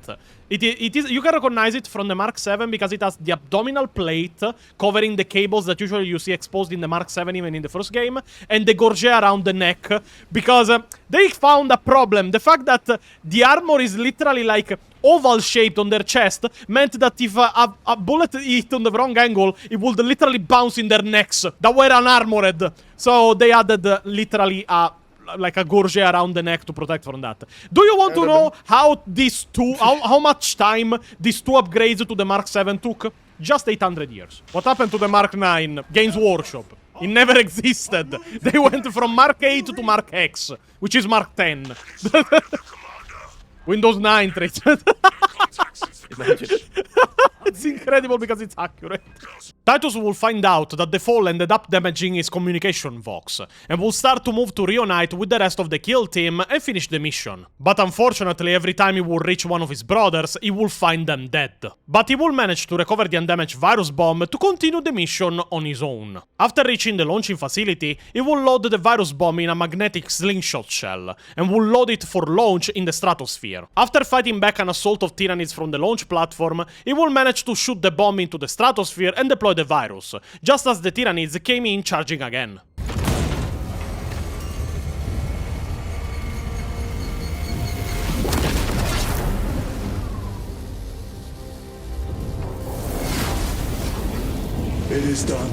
It is, you can recognize it from the Mark 7 because it has the abdominal plate covering the cables that usually you see exposed in the Mark 7 even in the first game, and the gorget around the neck, because they found a problem. The fact that the armor is literally like oval-shaped on their chest meant that if a bullet hit on the wrong angle, it would literally bounce in their necks that were unarmored. So they added literally like a gorget around the neck to protect from that. Do you want to know how these two, how much time these two upgrades to the Mark 7 took? Just 800 years. What happened to the Mark 9? Games Workshop. It never existed. They went from Mark 8 to Mark X, which is Mark 10. Windows 9 treatment. It's incredible because it's accurate. Titus will find out that the fall ended up damaging his communication vox, and will start to move to reunite with the rest of the kill team and finish the mission. But unfortunately, every time he will reach one of his brothers, he will find them dead. But he will manage to recover the undamaged virus bomb to continue the mission on his own. After reaching the launching facility, he will load the virus bomb in a magnetic slingshot shell, and will load it for launch in the stratosphere. After fighting back an assault of Tyranids from the launch platform, he will manage to shoot the bomb into the stratosphere and deploy the virus, just as the Tyranids came in charging again. It is done.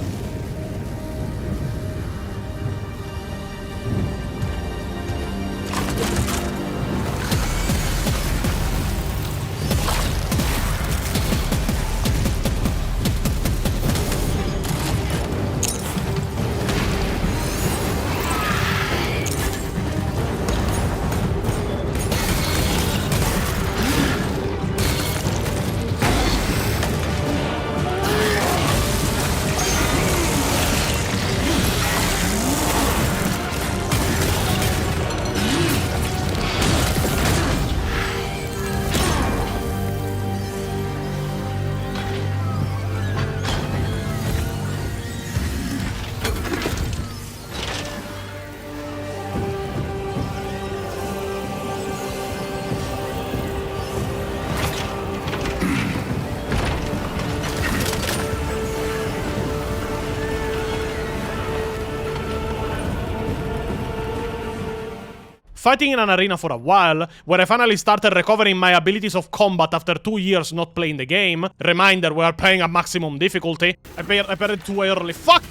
Fighting in an arena for a while, where I finally started recovering my abilities of combat after 2 years not playing the game. Reminder, we are playing at maximum difficulty. I paired it too early. Fuck!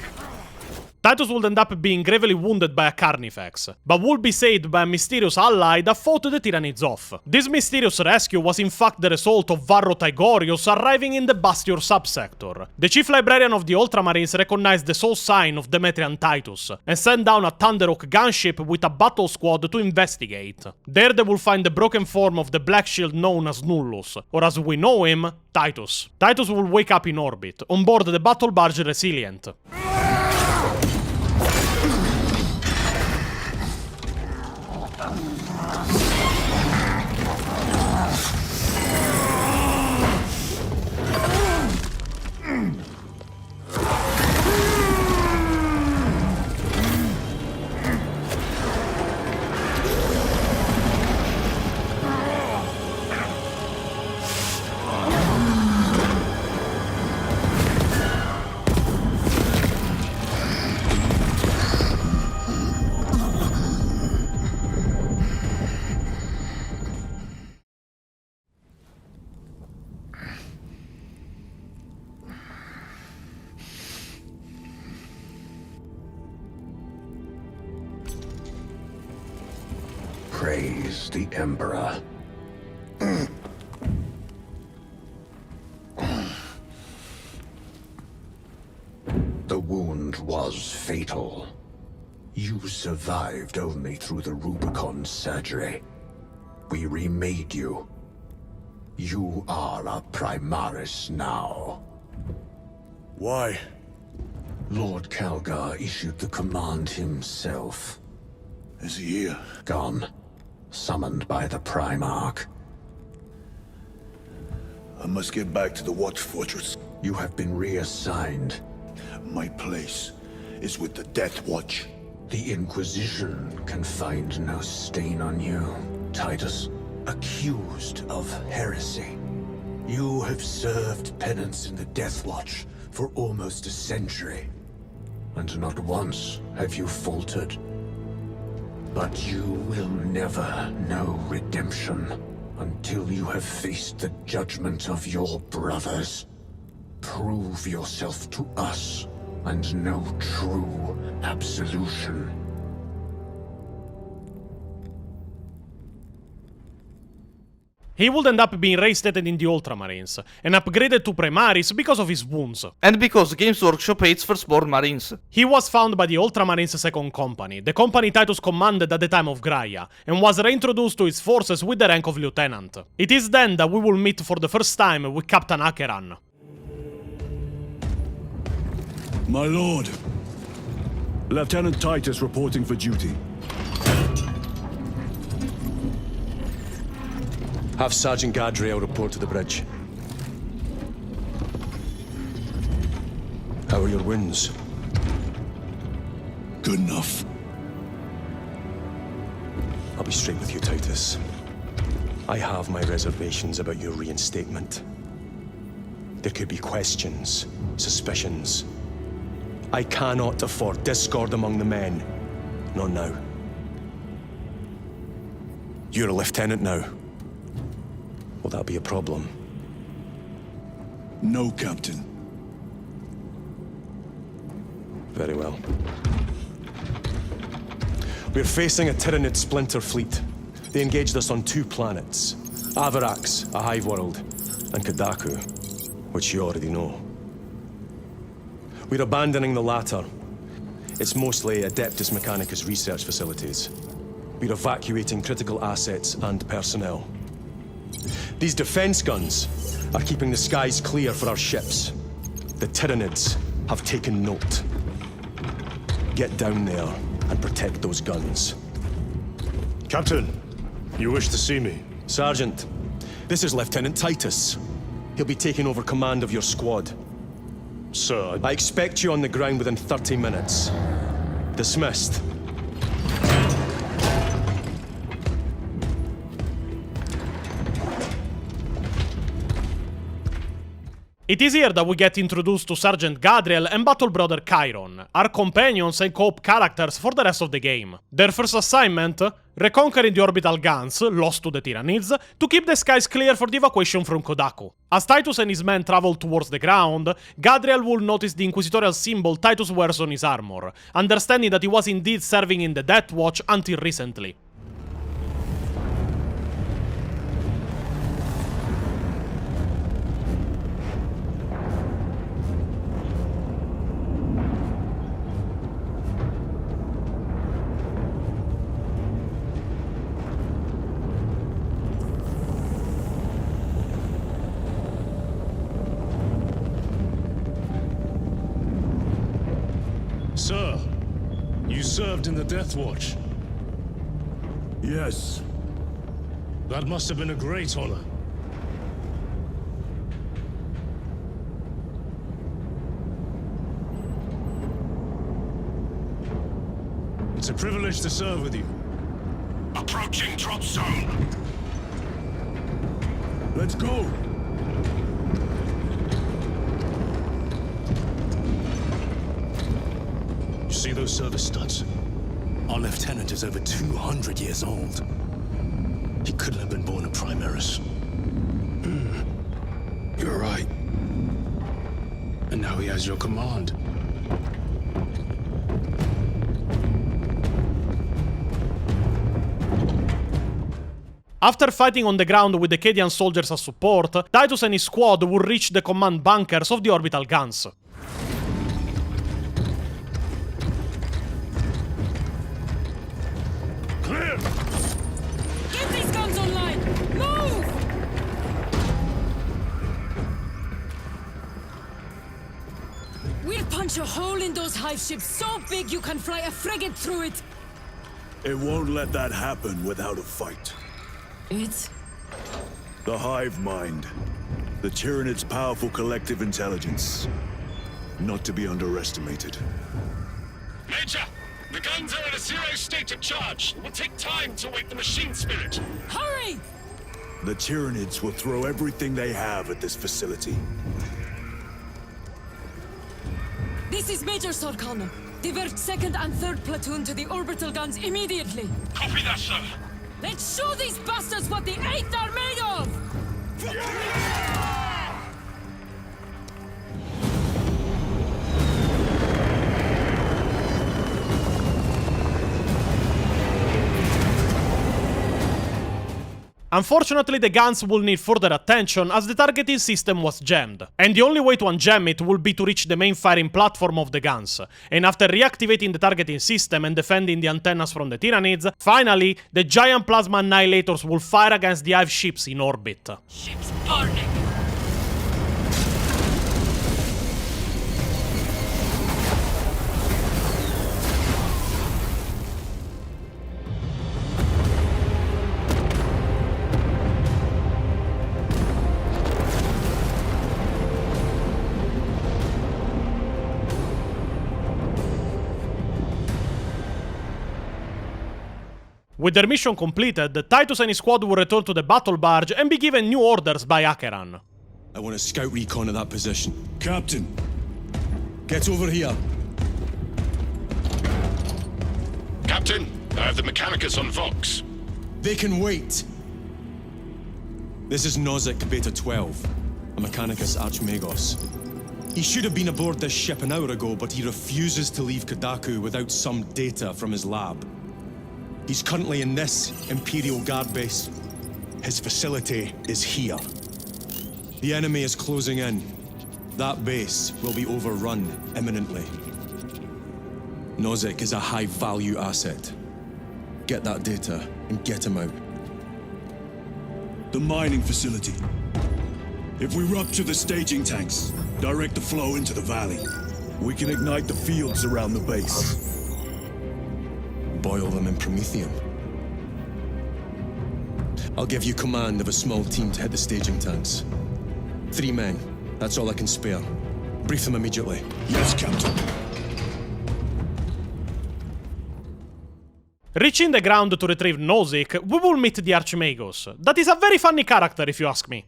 Titus would end up being gravely wounded by a Carnifex, but would be saved by a mysterious ally that fought the Tyranids off. This mysterious rescue was in fact the result of Varro Tigorius arriving in the Bastior Subsector. The chief librarian of the Ultramarines recognized the soul sign of Demetrian Titus, and sent down a Thunderhawk gunship with a battle squad to investigate. There they will find the broken form of the Black Shield known as Nullus, or as we know him, Titus. Titus will wake up in orbit, on board the battle barge Resilient. Praise the Emperor. The wound was fatal. You survived only through the Rubicon surgery. We remade you. You are a Primaris now. Why? Lord Calgar issued the command himself. Is he here? Gone. Summoned by the Primarch. I must get back to the Watch Fortress. You have been reassigned. My place is with the Death Watch. The Inquisition can find no stain on you, Titus. Accused of heresy. You have served penance in the Death Watch for almost a century. And not once have you faltered. But you will never know redemption until you have faced the judgment of your brothers. Prove yourself to us and know true absolution. He would end up being reinstated in the Ultramarines, and upgraded to Primaris because of his wounds. And because Games Workshop hates firstborn Marines. He was found by the Ultramarines' second company, the company Titus commanded at the time of Graia, and was reintroduced to his forces with the rank of lieutenant. It is then that we will meet for the first time with Captain Acheran. My lord. Lieutenant Titus reporting for duty. Have Sergeant Gadriel report to the bridge. How are your wounds? Good enough. I'll be straight with you, Titus. I have my reservations about your reinstatement. There could be questions, suspicions. I cannot afford discord among the men. Not now. You're a lieutenant now. Will that be a problem? No, Captain. Very well. We're facing a Tyranid splinter fleet. They engaged us on 2 planets. Avarax, a hive world, and Kadaku, which you already know. We're abandoning the latter. It's mostly Adeptus Mechanicus research facilities. We're evacuating critical assets and personnel. These defense guns are keeping the skies clear for our ships. The Tyranids have taken note. Get down there and protect those guns. Captain, you wish to see me? Sergeant, this is Lieutenant Titus. He'll be taking over command of your squad. Sir, I expect you on the ground within 30 minutes. Dismissed. It is here that we get introduced to Sergeant Gadriel and Battle Brother Chiron, our companions and co-op characters for the rest of the game. Their first assignment? Reconquering the orbital guns, lost to the Tyranids, to keep the skies clear for the evacuation from Kodaku. As Titus and his men travel towards the ground, Gadriel will notice the inquisitorial symbol Titus wears on his armor, understanding that he was indeed serving in the Death Watch until recently. Sir, you served in the Death Watch. Yes. That must have been a great honor. It's a privilege to serve with you. Approaching drop zone. Let's go. See those service studs? Our lieutenant is over 200 years old. He couldn't have been born a Primaris. You're right. And now he has your command. After fighting on the ground with the Cadian soldiers as support, Titus and his squad will reach the command bunkers of the orbital guns. Get these guns online! Move! We'll punch smash a hole in those hive ships so big you can fly a frigate through it. It won't let that happen without a fight. It? The hive mind. The Tyranid's powerful collective intelligence. Not to be underestimated. Major! The guns are in a zero state of charge. It will take time to wake the machine spirit. Hurry! The Tyranids will throw everything they have at this facility. This is Major Sorkana. Divert 2nd and 3rd platoon to the orbital guns immediately. Copy that, sir. Let's show these bastards what the 8th are made of! Unfortunately, the guns will need further attention as the targeting system was jammed, and the only way to unjam it will be to reach the main firing platform of the guns, and after reactivating the targeting system and defending the antennas from the Tyranids, finally, the giant plasma annihilators will fire against the hive ships in orbit. Ships burning! With their mission completed, Titus and his squad will return to the battle barge and be given new orders by Acheran. I want a scout recon of that position. Captain, get over here. Captain, I have the Mechanicus on Vox. They can wait. This is Nozick Beta 12, a Mechanicus Archmagos. He should have been aboard this ship an hour ago, but he refuses to leave Kodaku without some data from his lab. He's currently in this Imperial Guard base. His facility is here. The enemy is closing in. That base will be overrun imminently. Nozick is a high-value asset. Get that data and get him out. The mining facility. If we rupture the staging tanks, direct the flow into the valley, we can ignite the fields around the base. Boil them in promethium. I'll give you command of a small team to hit the staging tanks. 3 men. That's all I can spare. Brief them immediately. Yes, Captain. Reaching the ground to retrieve Nozick, we will meet the Archmagos. That is a very funny character, if you ask me.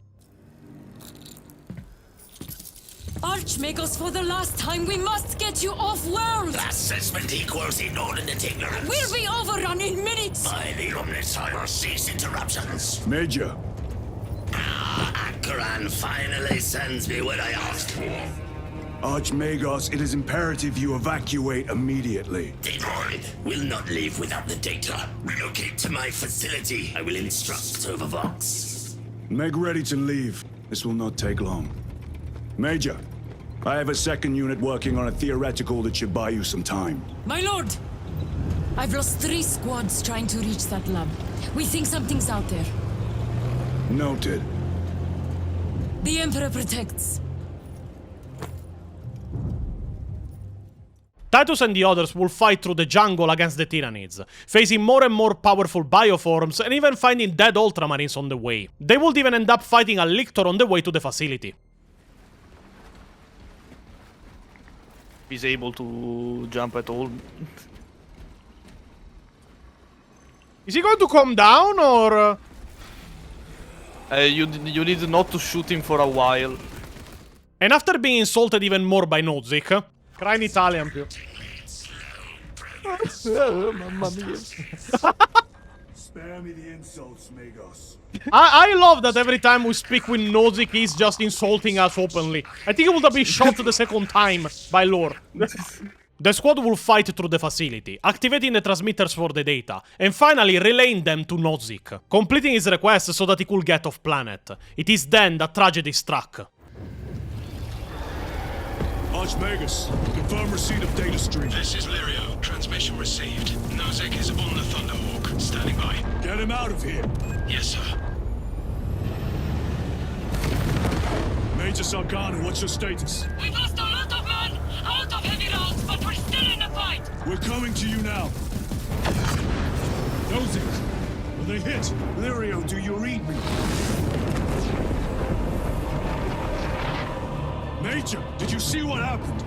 Archmagos, for the last time, we must get you off-world! Assessment equals inordinate ignorance. We'll be overrun in minutes! By the Omnissiah, cease interruptions. Major. Acheran finally sends me what I asked for. Archmagos, it is imperative you evacuate immediately. Detroit will not leave without the data. Relocate to my facility. I will instruct over Vox. Meg ready to leave. This will not take long. Major, I have a 2nd unit working on a theoretical that should buy you some time. My lord! I've lost 3 squads trying to reach that lab. We think something's out there. Noted. The Emperor protects. Titus and the others will fight through the jungle against the Tyranids, facing more and more powerful bioforms and even finding dead Ultramarines on the way. They would even end up fighting a Lictor on the way to the facility. He's able to jump at all. Is he going to come down, or...? You need not to shoot him for a while. And after being insulted even more by Nozick... Cry in Italian, più. Mamma mia. Spare me the insults, Magos. I love that every time we speak with Nozick, he's just insulting us openly. I think he would have been shot the 2nd time by lore. The squad will fight through the facility, activating the transmitters for the data, and finally relaying them to Nozick, completing his request so that he could get off planet. It is then that tragedy struck. Archmagus, confirm receipt of data stream. This is Lirio. Transmission received. Nozick is on the Thunderhawk. Standing by. Get him out of here. Yes, sir. Major Sarkanu, what's your status? We've lost a lot of men! Out of heavy We're coming to you now. Nosy, are they hit? Lirio, do you read me? Major, did you see what happened?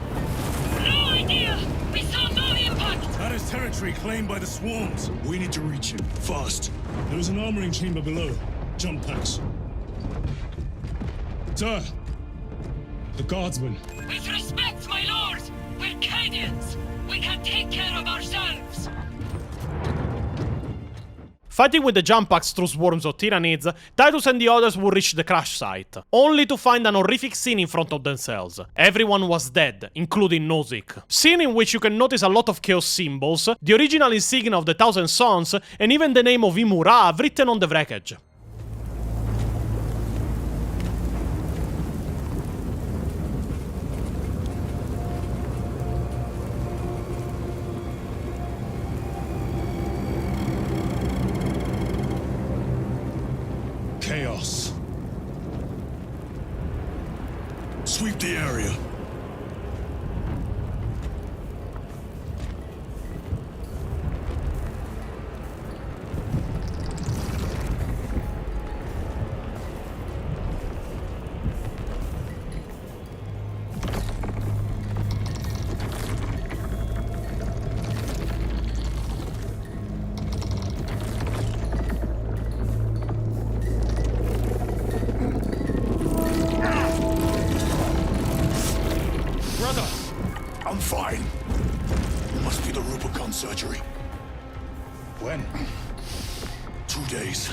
No idea! We saw no impact! That is territory claimed by the swarms. We need to reach it, fast. There is an armoring chamber below. Jump packs. Sir! The guardsmen. With respect, my lord! We're Cadians! We can take care of ourselves! Fighting with the jump axe through swarms of Tyranids, Titus and the others would reach the crash site, only to find an horrific scene in front of themselves. Everyone was dead, including Nozick. Scene in which you can notice a lot of chaos symbols, the original insignia of the Thousand Sons, and even the name of Imurav written on the wreckage. Chaos. Sweep the area. I'm fine. It must be the Rubicon surgery. When? 2 days.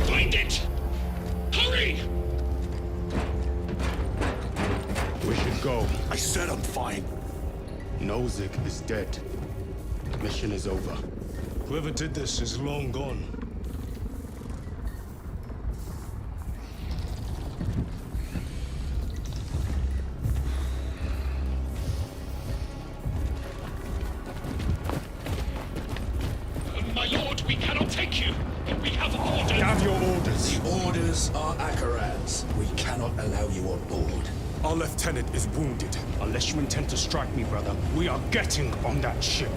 Find it! Hurry! We should go. I said I'm fine. Nozick is dead. Mission is over. Whoever did this is long gone. My lord, we cannot take you. We have orders. Have your orders. The orders are Akarats. We cannot allow you on board. Our lieutenant is wounded. Unless you intend to strike me, brother, we are getting on that ship.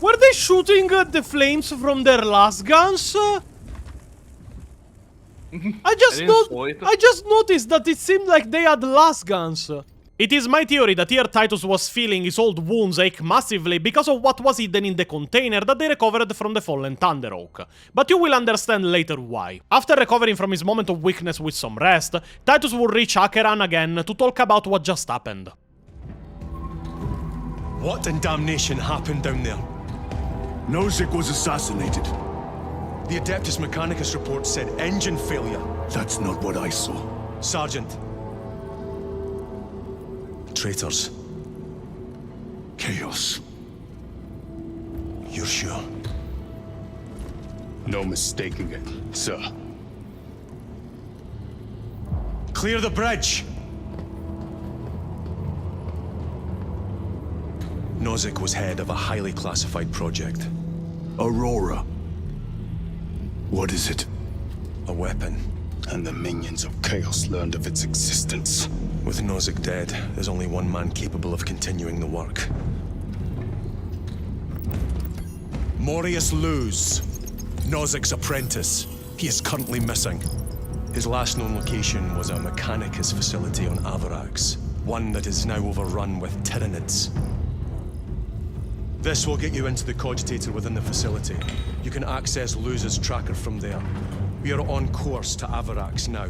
Were they shooting the flames from their last guns? I just noticed that it seemed like they had last guns. It is my theory that here Titus was feeling his old wounds ache massively because of what was hidden in the container that they recovered from the fallen Thunderoak. But you will understand later why. After recovering from his moment of weakness with some rest, Titus will reach Acheran again to talk about what just happened. What in damnation happened down there? Nozick was assassinated. The Adeptus Mechanicus report said engine failure. That's not what I saw. Sergeant. Traitors. Chaos. You're sure? No mistaking it, sir. Clear the bridge! Nozick was head of a highly classified project. Aurora. What is it? A weapon. And the minions of Chaos learned of its existence. With Nozick dead, there's only one man capable of continuing the work. Morius Luz, Nozick's apprentice. He is currently missing. His last known location was a Mechanicus facility on Avarax, one that is now overrun with Tyranids. This will get you into the cogitator within the facility. You can access Luz's tracker from there. We are on course to Avarax now.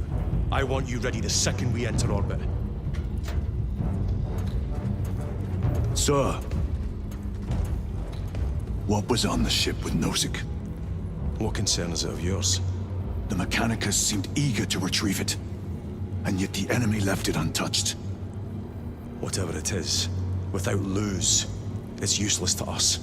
I want you ready the second we enter orbit. Sir, what was on the ship with Nozick? What concern is it of yours? The Mechanicus seemed eager to retrieve it, and yet the enemy left it untouched. Whatever it is, without Luz, it's useless to us.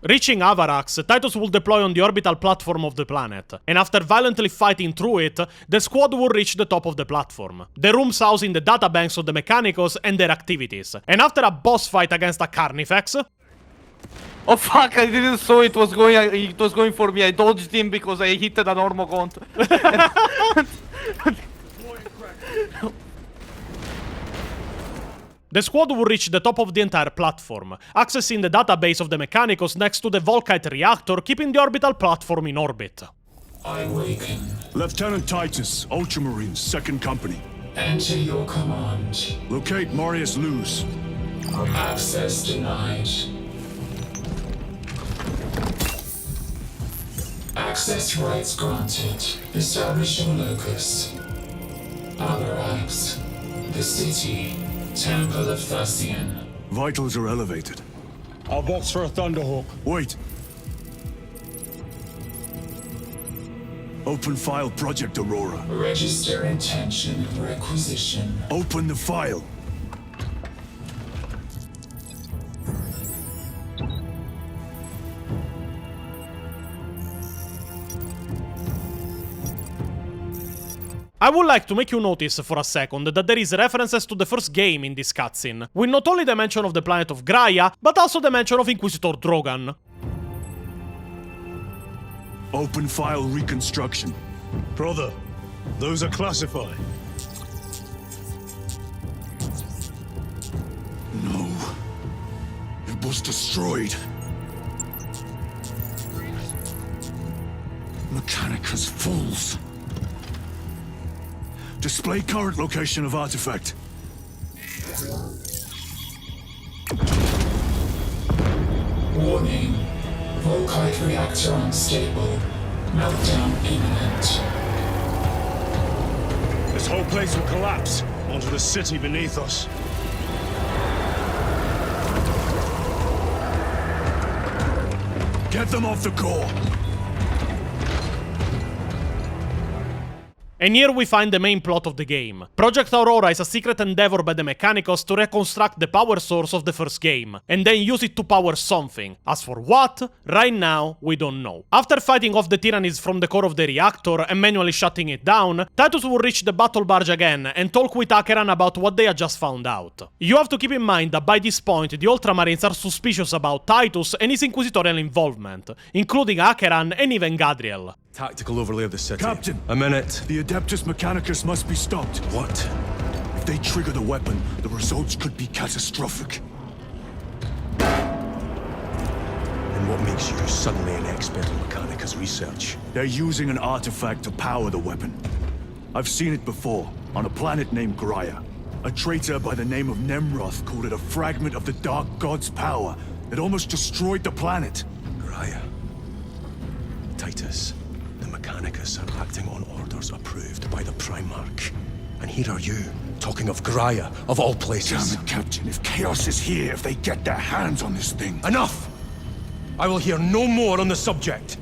Reaching Avarax, Titus will deploy on the orbital platform of the planet, and after violently fighting through it, the squad will reach the top of the platform. The rooms housing the databanks of the Mechanicos and their activities, and after a boss fight against a Carnifex... Oh fuck, I didn't saw it was going for me. I dodged him because I hit a normal count. The squad will reach the top of the entire platform, accessing the database of the Mechanicos next to the Volkite reactor, keeping the orbital platform in orbit. I awaken. Lieutenant Titus, Ultramarines, 2nd Company. Enter your command. Locate Marius Luz. Access denied. Access rights granted. Establish your locus. Avarax. The city. Temple of Thasian. Vitals are elevated. I'll box for a Thunderhawk. Wait. Open file Project Aurora. Register intention requisition. Open the file. I would like to make you notice for a second that there is references to the first game in this cutscene, with not only the mention of the planet of Graia, but also the mention of Inquisitor Drogan. Open file reconstruction. Brother, those are classified. No. It was destroyed. Mechanicus fools. Display current location of artifact. Warning. Volkite reactor unstable. Meltdown imminent. This whole place will collapse onto the city beneath us. Get them off the core. And here we find the main plot of the game. Project Aurora is a secret endeavor by the Mechanicos to reconstruct the power source of the first game, and then use it to power something. As for what, right now, we don't know. After fighting off the Tyranids from the core of the reactor and manually shutting it down, Titus will reach the battle barge again and talk with Acheran about what they had just found out. You have to keep in mind that by this point, the Ultramarines are suspicious about Titus and his inquisitorial involvement, including Acheran and even Gadriel. Tactical overlay of the city. Captain! A minute. The Adeptus Mechanicus must be stopped. What? If they trigger the weapon, the results could be catastrophic. And what makes you suddenly an expert in Mechanicus research? They're using an artifact to power the weapon. I've seen it before, on a planet named Graia. A traitor by the name of Nemroth called it a fragment of the Dark God's power that almost destroyed the planet. Graia. Titus. Mechanicus are acting on orders approved by the Primarch. And here are you, talking of Graia, of all places. Damn it, Captain, if Chaos is here, if they get their hands on this thing... Enough! I will hear no more on the subject.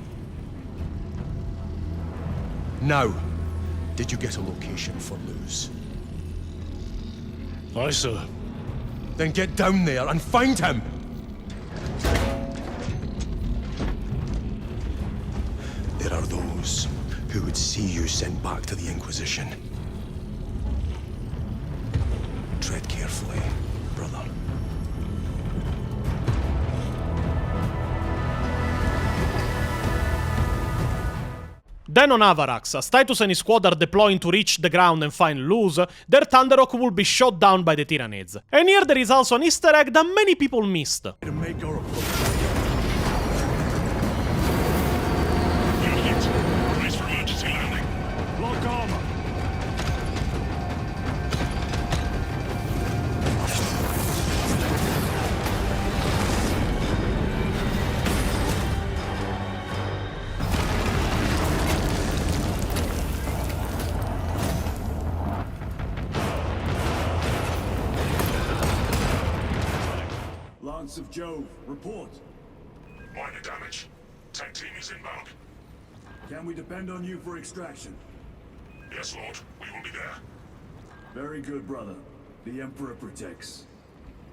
Now, did you get a location for Luz? Aye, sir. Then get down there and find him! There are those who would see you sent back to the Inquisition. Tread carefully, brother. Then on Avarax, as Titus and his squad are deploying to reach the ground and find Luz, their Thunderhawk will be shot down by the Tyranids. And here there is also an Easter egg that many people missed. To make our of Jove, report. Minor damage. Tank team is inbound. Can we depend on you for extraction? Yes, Lord. We will be there. Very good, brother. The Emperor protects.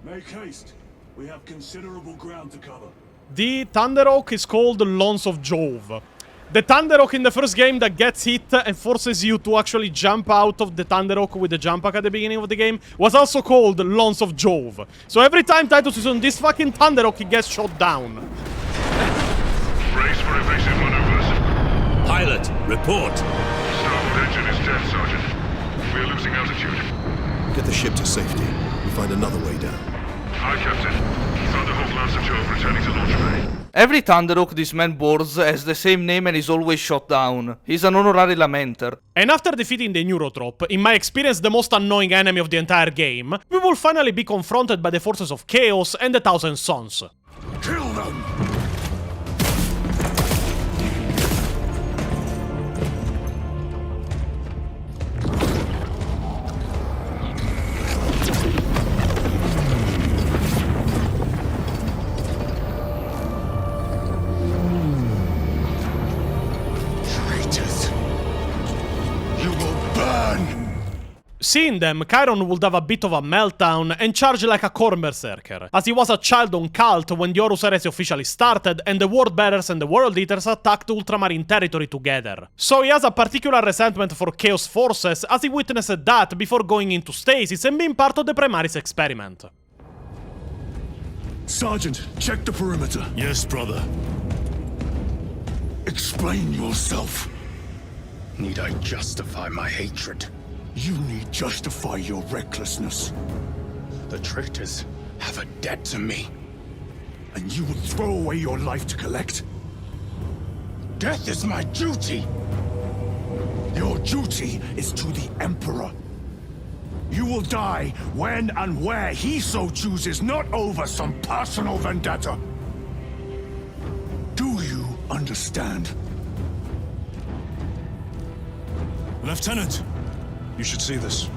Make haste. We have considerable ground to cover. The Thunderhawk is called Lance of Jove. The Thunderhawk in the first game that gets hit and forces you to actually jump out of the Thunderhawk with the jump pack at the beginning of the game was also called Lance of Jove. So every time Titus is on this fucking Thunderhawk, he gets shot down. Brace for evasive maneuvers. Pilot, report. Starboard engine is dead, Sergeant. We are losing altitude. Get the ship to safety. We'll find another way down. Aye, Captain. Thunderhawk Lance of Jove returning to launch bay. Every Thunderhawk this man boards has the same name and is always shot down. He's an honorary lamenter. And after defeating the Neurotrope, in my experience the most annoying enemy of the entire game, we will finally be confronted by the forces of Chaos and the Thousand Sons. Kill them! Seeing them, Chiron would have a bit of a meltdown and charge like a core berserker, as he was a child on cult when the Horus Heresy officially started and the World Bearers and the World Eaters attacked Ultramarine territory together. So he has a particular resentment for Chaos forces as he witnessed that before going into stasis and being part of the Primaris experiment. Sergeant, check the perimeter. Yes, brother. Explain yourself. Need I justify my hatred? You need justify your recklessness. The traitors have a debt to me. And you would throw away your life to collect? Death is my duty. Your duty is to the Emperor. You will die when and where he so chooses, not over some personal vendetta. Do you understand? Lieutenant, you should see this.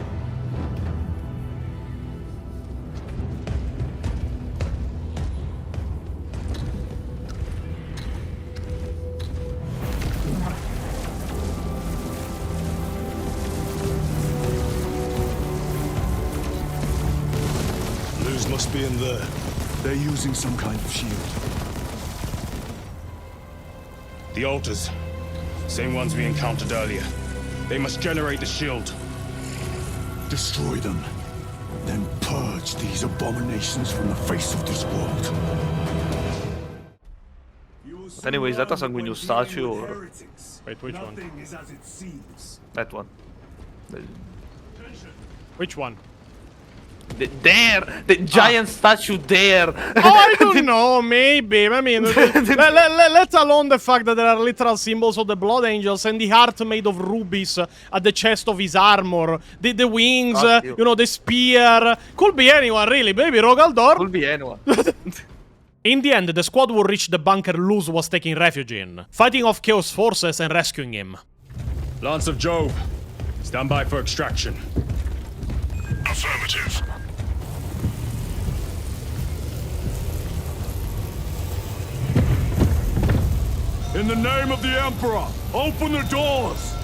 Luz must be in there. They're using some kind of shield. The altars. Same ones we encountered earlier. They must generate the shield. Destroy them. Then purge these abominations from the face of this world. But anyway, is that a sanguineous statue or... Wait, which one? That one. Which one? The giant statue there. Oh, I don't know, maybe. I mean, let alone the fact that there are literal symbols of the Blood Angels and the heart made of rubies at the chest of his armor. The wings, you know, the spear. Could be anyone, really. Maybe Rogaldor. Could be anyone. In the end, the squad will reach the bunker Luz was taking refuge in, fighting off Chaos forces and rescuing him. Lance of Jove, stand by for extraction. Affirmative. In the name of the Emperor, open the doors!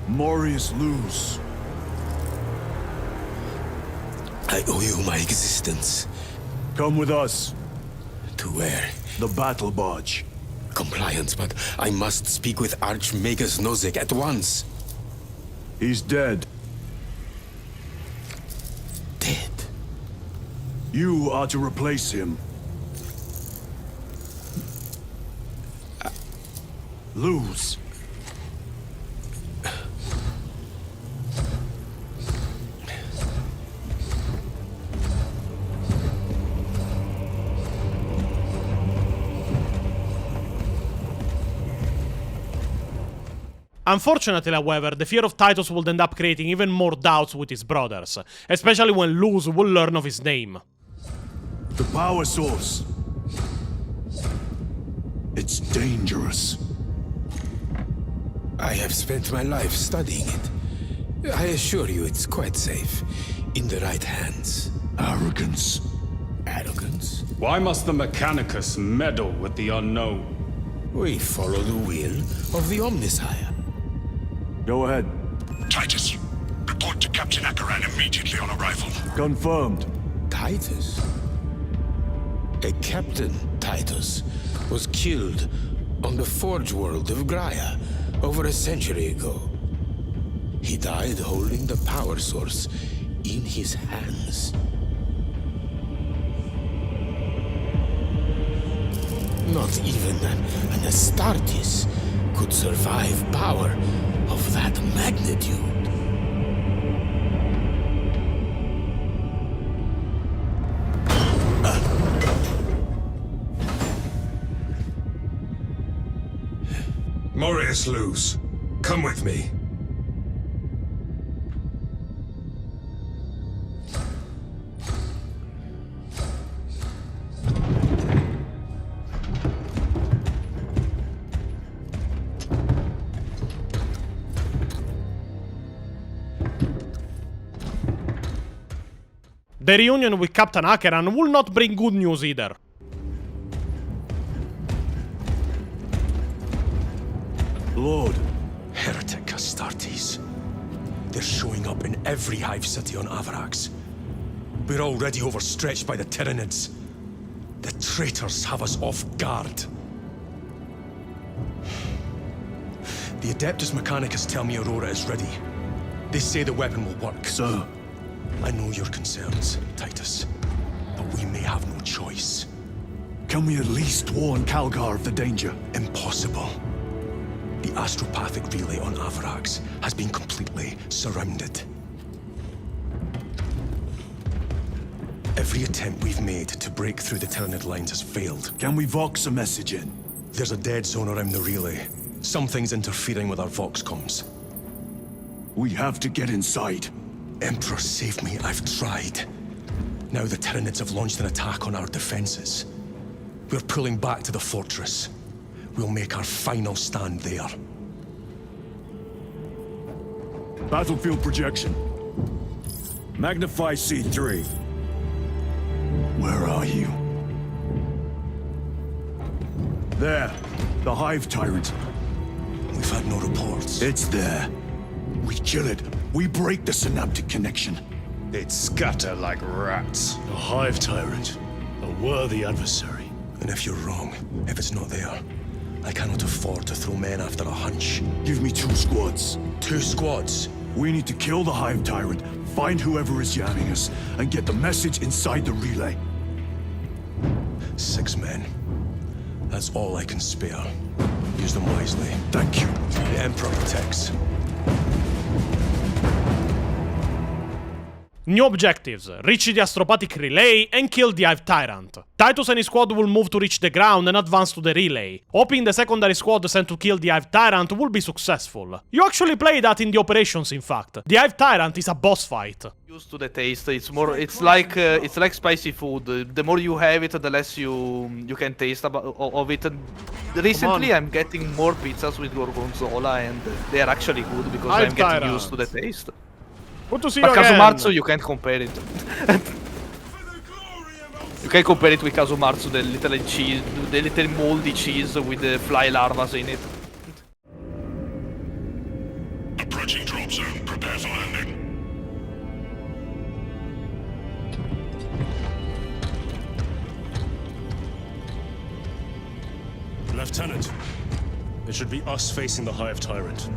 Morius Luz. I owe you my existence. Come with us. To where? The battle barge. Compliance, but I must speak with Archmagus Nozick at once. He's dead. Dead? You are to replace him. Luz. Unfortunately, however, the fear of Titus would end up creating even more doubts with his brothers, especially when Luz will learn of his name. The power source. It's dangerous. I have spent my life studying it. I assure you it's quite safe, in the right hands. Arrogance. Arrogance? Why must the Mechanicus meddle with the unknown? We follow the will of the Omnisire. Go ahead. Titus, report to Captain Akaran immediately on arrival. Confirmed. Titus? A Captain Titus was killed on the Forge world of Graia over a century ago. He died holding the power source in his hands. Not even an Astartes could survive power of that magnitude. Morius Luz, come with me. The reunion with Captain Akaran will not bring good news either. Lord, heretic Astartes. They're showing up in every hive city on Avarax. We're already overstretched by the Tyranids. The traitors have us off guard. The Adeptus Mechanicus tell me Aurora is ready. They say the weapon will work. Sir. I know your concerns, Titus, but we may have no choice. Can we at least warn Calgar of the danger? Impossible. The astropathic relay on Avarax has been completely surrounded. Every attempt we've made to break through the Tyranid lines has failed. Can we Vox a message in? There's a dead zone around the relay. Something's interfering with our Vox comms. We have to get inside. Emperor, save me. I've tried. Now the Tyranids have launched an attack on our defenses. We're pulling back to the fortress. We'll make our final stand there. Battlefield projection. Magnify C3. Where are you? There. The Hive Tyrant. We've had no reports. It's there. We kill it. We break the synaptic connection. They'd scatter like rats. A Hive Tyrant. A worthy adversary. And if you're wrong, if it's not there, I cannot afford to throw men after a hunch. Give me 2 squads. 2 squads? We need to kill the Hive Tyrant, find whoever is jamming us, and get the message inside the relay. 6 men. That's all I can spare. Use them wisely. Thank you. The Emperor protects. New objectives: reach the astropathic relay and kill the Hive Tyrant. Titus and his squad will move to reach the ground and advance to the relay, hoping the secondary squad sent to kill the Hive Tyrant will be successful. You actually play that in the operations, in fact. The Hive Tyrant is a boss fight. Used to the taste, it's like spicy food. The more you have it, the less you can taste of it. Recently I'm getting more pizzas with gorgonzola and they are actually good because I'm getting used to the taste. Good to see but you again. Kazumatsu, you can't compare it. You can compare it with Kazumatsu, the little cheese, the little moldy cheese with the fly larvas in it. Approaching drop zone. Prepare for landing. Lieutenant, it should be us facing the Hive Tyrant.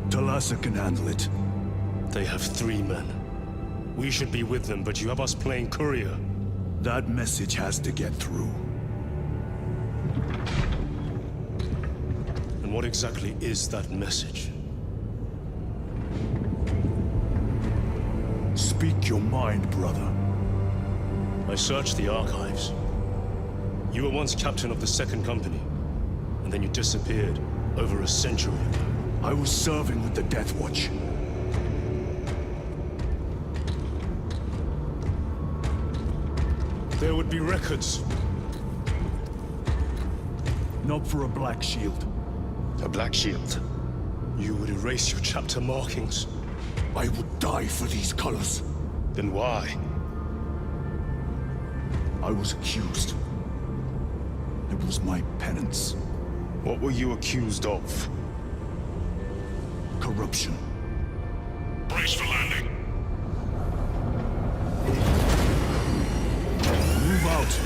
Talassa can handle it. They have 3 men. We should be with them, but you have us playing courier. That message has to get through. And what exactly is that message? Speak your mind, brother. I searched the archives. You were once captain of the 2nd Company, and then you disappeared over a century ago. I was serving with the Death Watch. There would be records. Not for a Black Shield. A Black Shield? You would erase your chapter markings. I would die for these colors. Then why? I was accused. It was my penance. What were you accused of? Corruption. Brace for landing. Move out.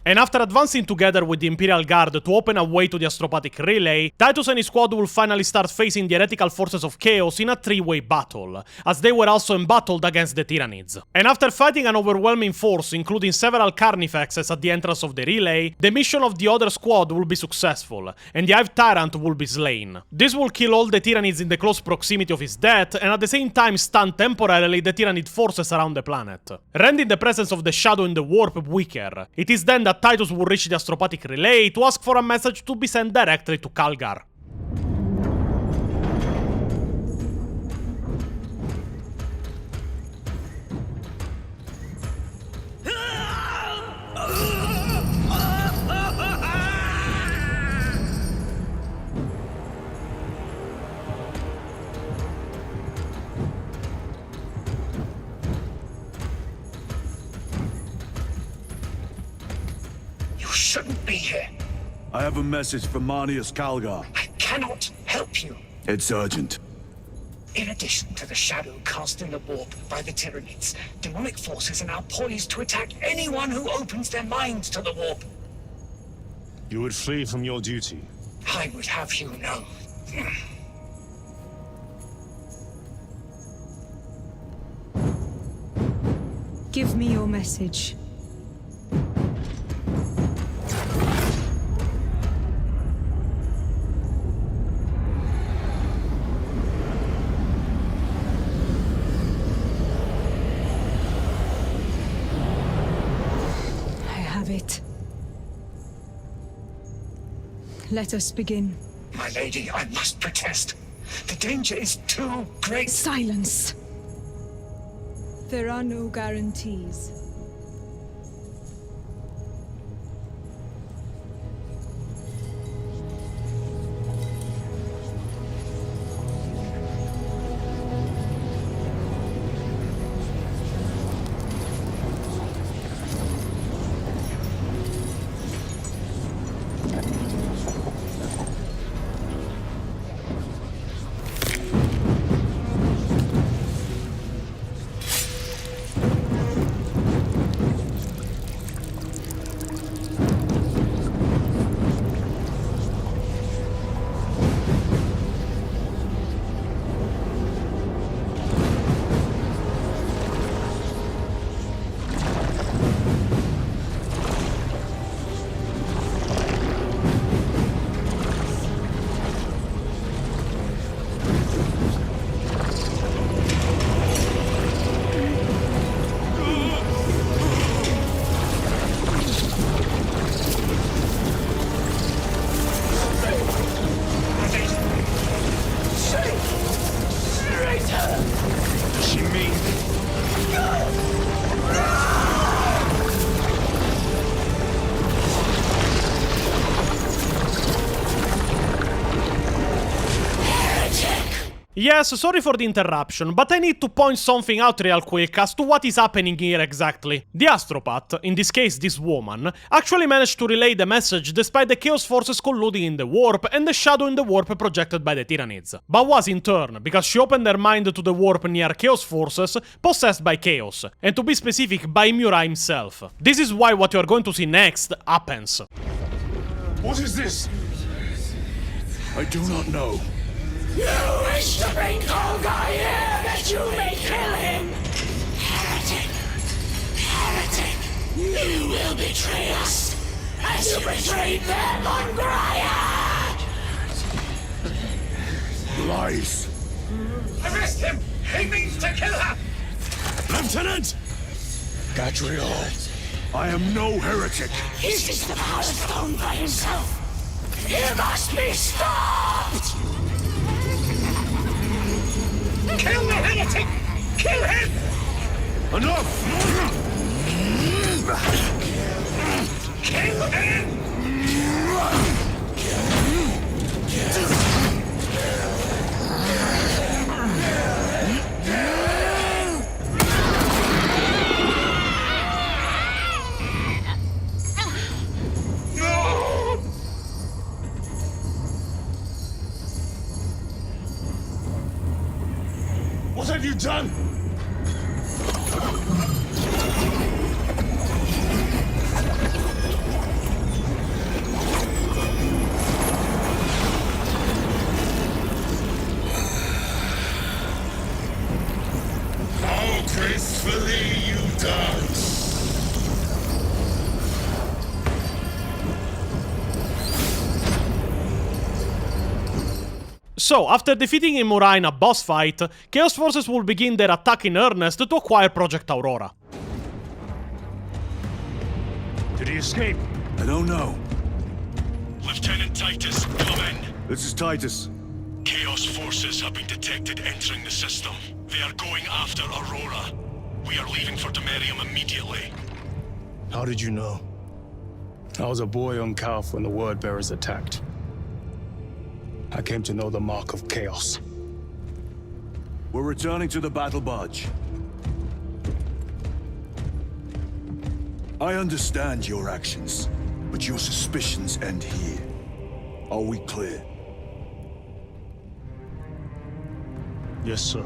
And after advancing together with the Imperial Guard to open a way to the Astropathic Relay, Titus and his squad will finally start facing the heretical forces of Chaos in a three-way battle, as they were also embattled against the Tyranids. And after fighting an overwhelming force, including several Carnifexes at the entrance of the relay, the mission of the other squad will be successful, and the Hive Tyrant will be slain. This will kill all the Tyranids in the close proximity of his death, and at the same time stun temporarily the Tyranid forces around the planet, rendering the presence of the Shadow in the Warp weaker. It is then that Titus will reach the Astropathic Relay to ask for a message to be sent directly to Calgar. Shouldn't be here. I have a message from Manius Calgar. I cannot help you. It's urgent. In addition to the shadow cast in the warp by the Tyranids, demonic forces are now poised to attack anyone who opens their minds to the warp. You would flee from your duty. I would have you know. Give me your message. It. Let us begin. My lady, I must protest. The danger is too great. Silence. There are no guarantees. Yes, sorry for the interruption, but I need to point something out real quick as to what is happening here exactly. The Astropath, in this case this woman, actually managed to relay the message despite the Chaos forces colluding in the warp and the shadow in the warp projected by the Tyranids. But was in turn, because she opened her mind to the warp near Chaos forces, possessed by Chaos, and to be specific, by Mura himself. This is why what you are going to see next happens. What is this? I do not know. You wish to bring Calgar here that you may kill him! Heretic! Heretic! You will betray us as you betrayed them on Graia! Lies. Arrest him! He means to kill her! Lieutenant! Gadriel, I am no heretic. He sees the power stone by himself. He must be stopped! Kill the heretic! Kill him! Enough! Kill him! have you done? How gracefully you dance. So, after defeating Imura in a boss fight, Chaos Forces will begin their attack in earnest to acquire Project Aurora. Did he escape? I don't know. Lieutenant Titus, come in. This is Titus. Chaos forces have been detected entering the system. They are going after Aurora. We are leaving for Demetrian immediately. How did you know? I was a boy on Calf when the Word Bearers attacked. I came to know the mark of chaos. We're returning to the battle barge. I understand your actions, but your suspicions end here. Are we clear? Yes, sir.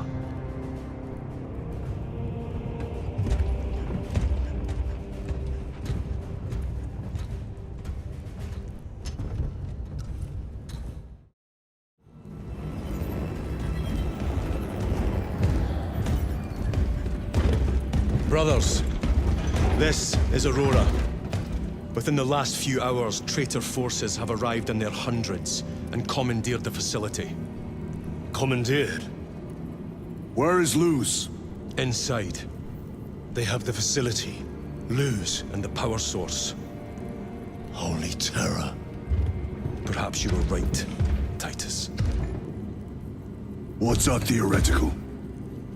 Brothers, this is Aurora. Within the last few hours, traitor forces have arrived in their hundreds and commandeered the facility. Commandeered? Where is Luz? Inside. They have the facility, Luz, and the power source. Holy terror. Perhaps you were right, Titus. What's our theoretical?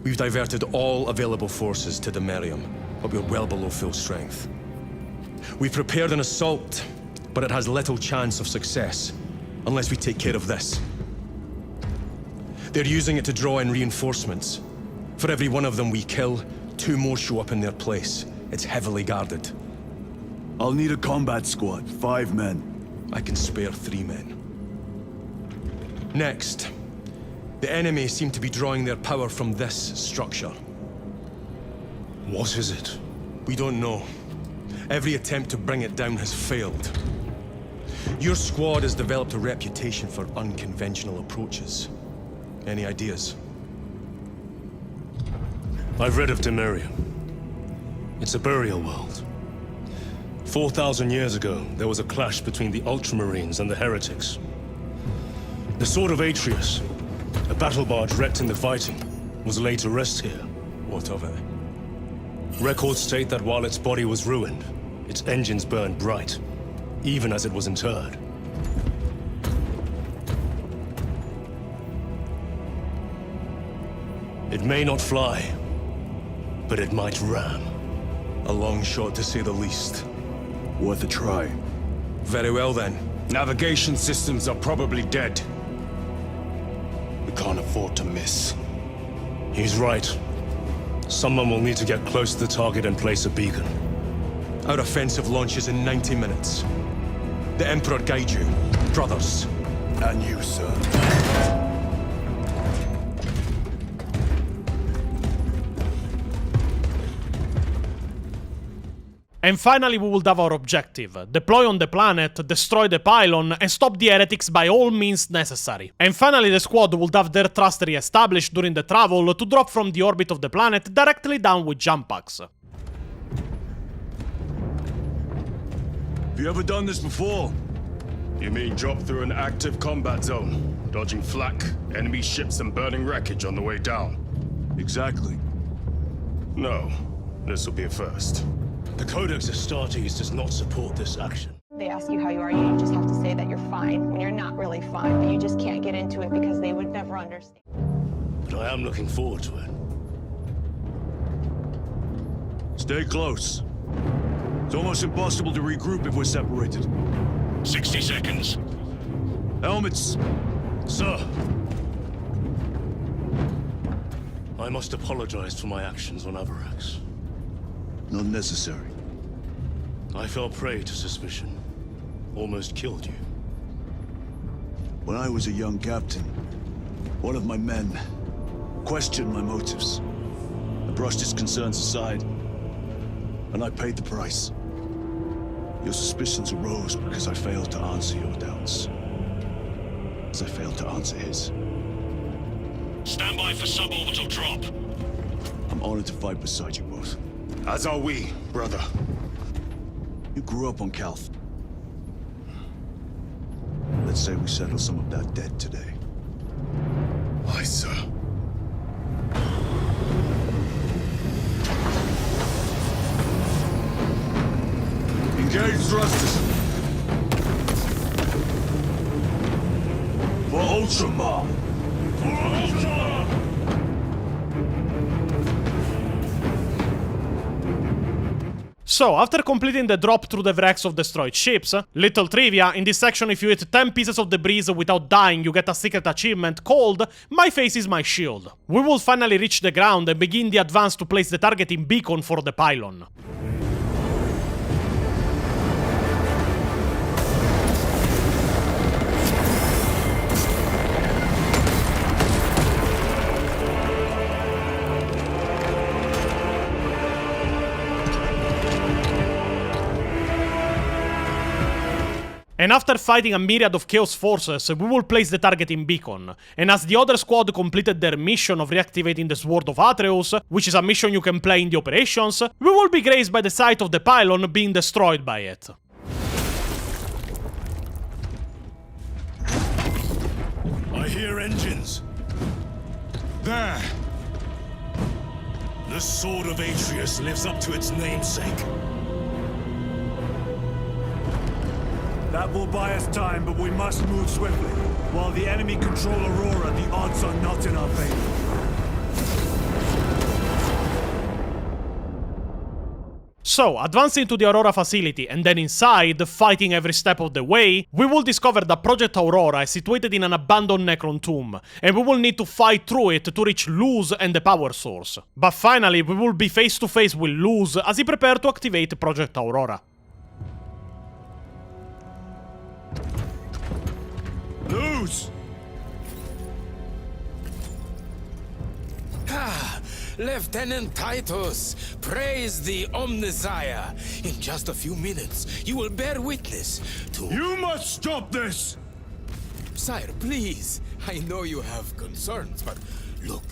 We've diverted all available forces to Demetrian, but we're well below full strength. We've prepared an assault, but it has little chance of success, unless we take care of this. They're using it to draw in reinforcements. For every one of them we kill, 2 more show up in their place. It's heavily guarded. I'll need a combat squad, 5 men. I can spare 3 men. Next, the enemy seem to be drawing their power from this structure. What is it? We don't know. Every attempt to bring it down has failed. Your squad has developed a reputation for unconventional approaches. Any ideas? I've read of Demetrian. It's a burial world. 4,000 years ago, there was a clash between the Ultramarines and the heretics. The Sword of Atreus, a battle barge wrecked in the fighting, was laid to rest here. What of it? Records state that while its body was ruined, its engines burned bright, even as it was interred. It may not fly, but it might ram. A long shot to say the least. Worth a try. Very well then. Navigation systems are probably dead. We can't afford to miss. He's right. Someone will need to get close to the target and place a beacon. Our offensive launches in 90 minutes. The Emperor guide you, brothers. And you, sir. And finally we will have our objective. Deploy on the planet, destroy the pylon, and stop the heretics by all means necessary. And finally the squad will have their trust re-established during the travel to drop from the orbit of the planet directly down with jump packs. Have you ever done this before? You mean drop through an active combat zone, dodging flak, enemy ships and burning wreckage on the way down? Exactly. No, this will be a first. The Codex Astartes does not support this action. They ask you how you are, you just have to say that you're fine when you're not really fine, but you just can't get into it because they would never understand. But I am looking forward to it. Stay close. It's almost impossible to regroup if we're separated. 60 seconds. Helmets! Sir! I must apologize for my actions on Avarax. Not necessary. I fell prey to suspicion. Almost killed you. When I was a young captain, one of my men questioned my motives. I brushed his concerns aside, and I paid the price. Your suspicions arose because I failed to answer your doubts. As I failed to answer his. Stand by for suborbital drop. I'm honored to fight beside you both. As are we, brother. You grew up on Calth. Let's say we settle some of that debt today. Aye, sir. Engage thrusters. For Ultramar. For Ultramar! So, after completing the drop through the wrecks of destroyed ships, little trivia, in this section if you hit 10 pieces of debris without dying you get a secret achievement called My Face is My Shield. We will finally reach the ground and begin the advance to place the targeting beacon for the pylon. And after fighting a myriad of Chaos forces, we will place the targeting beacon. And as the other squad completed their mission of reactivating the Sword of Atreus, which is a mission you can play in the operations, we will be graced by the sight of the pylon being destroyed by it. I hear engines. There! The Sword of Atreus lives up to its namesake. That will buy us time, but we must move swiftly. While the enemy control Aurora, the odds are not in our favor. So, advancing to the Aurora facility and then inside, fighting every step of the way, we will discover that Project Aurora is situated in an abandoned Necron tomb, and we will need to fight through it to reach Luz and the power source. But finally, we will be face to face with Luz as he prepares to activate Project Aurora. Luz! Ah, Lieutenant Titus, praise the Omnisire. In just a few minutes, you will bear witness to... You must stop this! Sire, please. I know you have concerns, but look,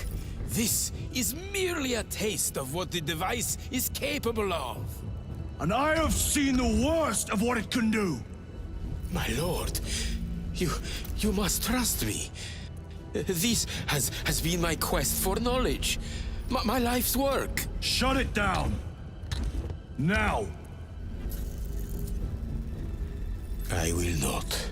this is merely a taste of what the device is capable of. And I have seen the worst of what it can do. My lord, you must trust me. This has been my quest for knowledge. My life's work. Shut it down. Now. I will not.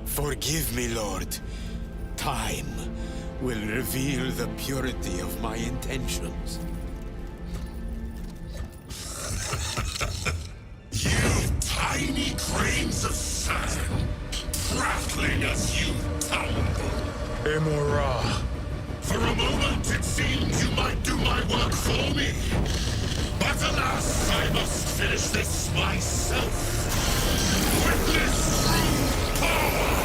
Forgive me, Lord. Time will reveal the purity of my intentions. You tiny grains of sand, prattling as you tumble. Imora. For a moment it seemed you might do my work for me. But alas, I must finish this myself. Witness true power!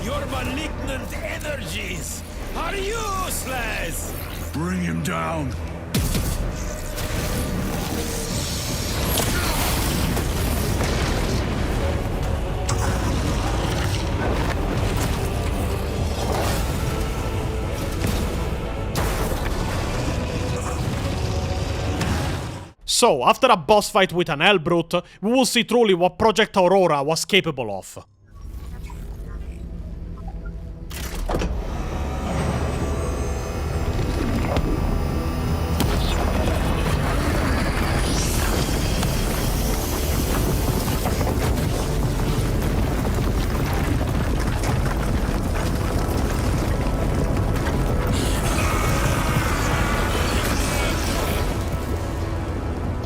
Your malignant energies are useless! Bring him down. So, after a boss fight with an Hellbrute, we will see truly what Project Aurora was capable of.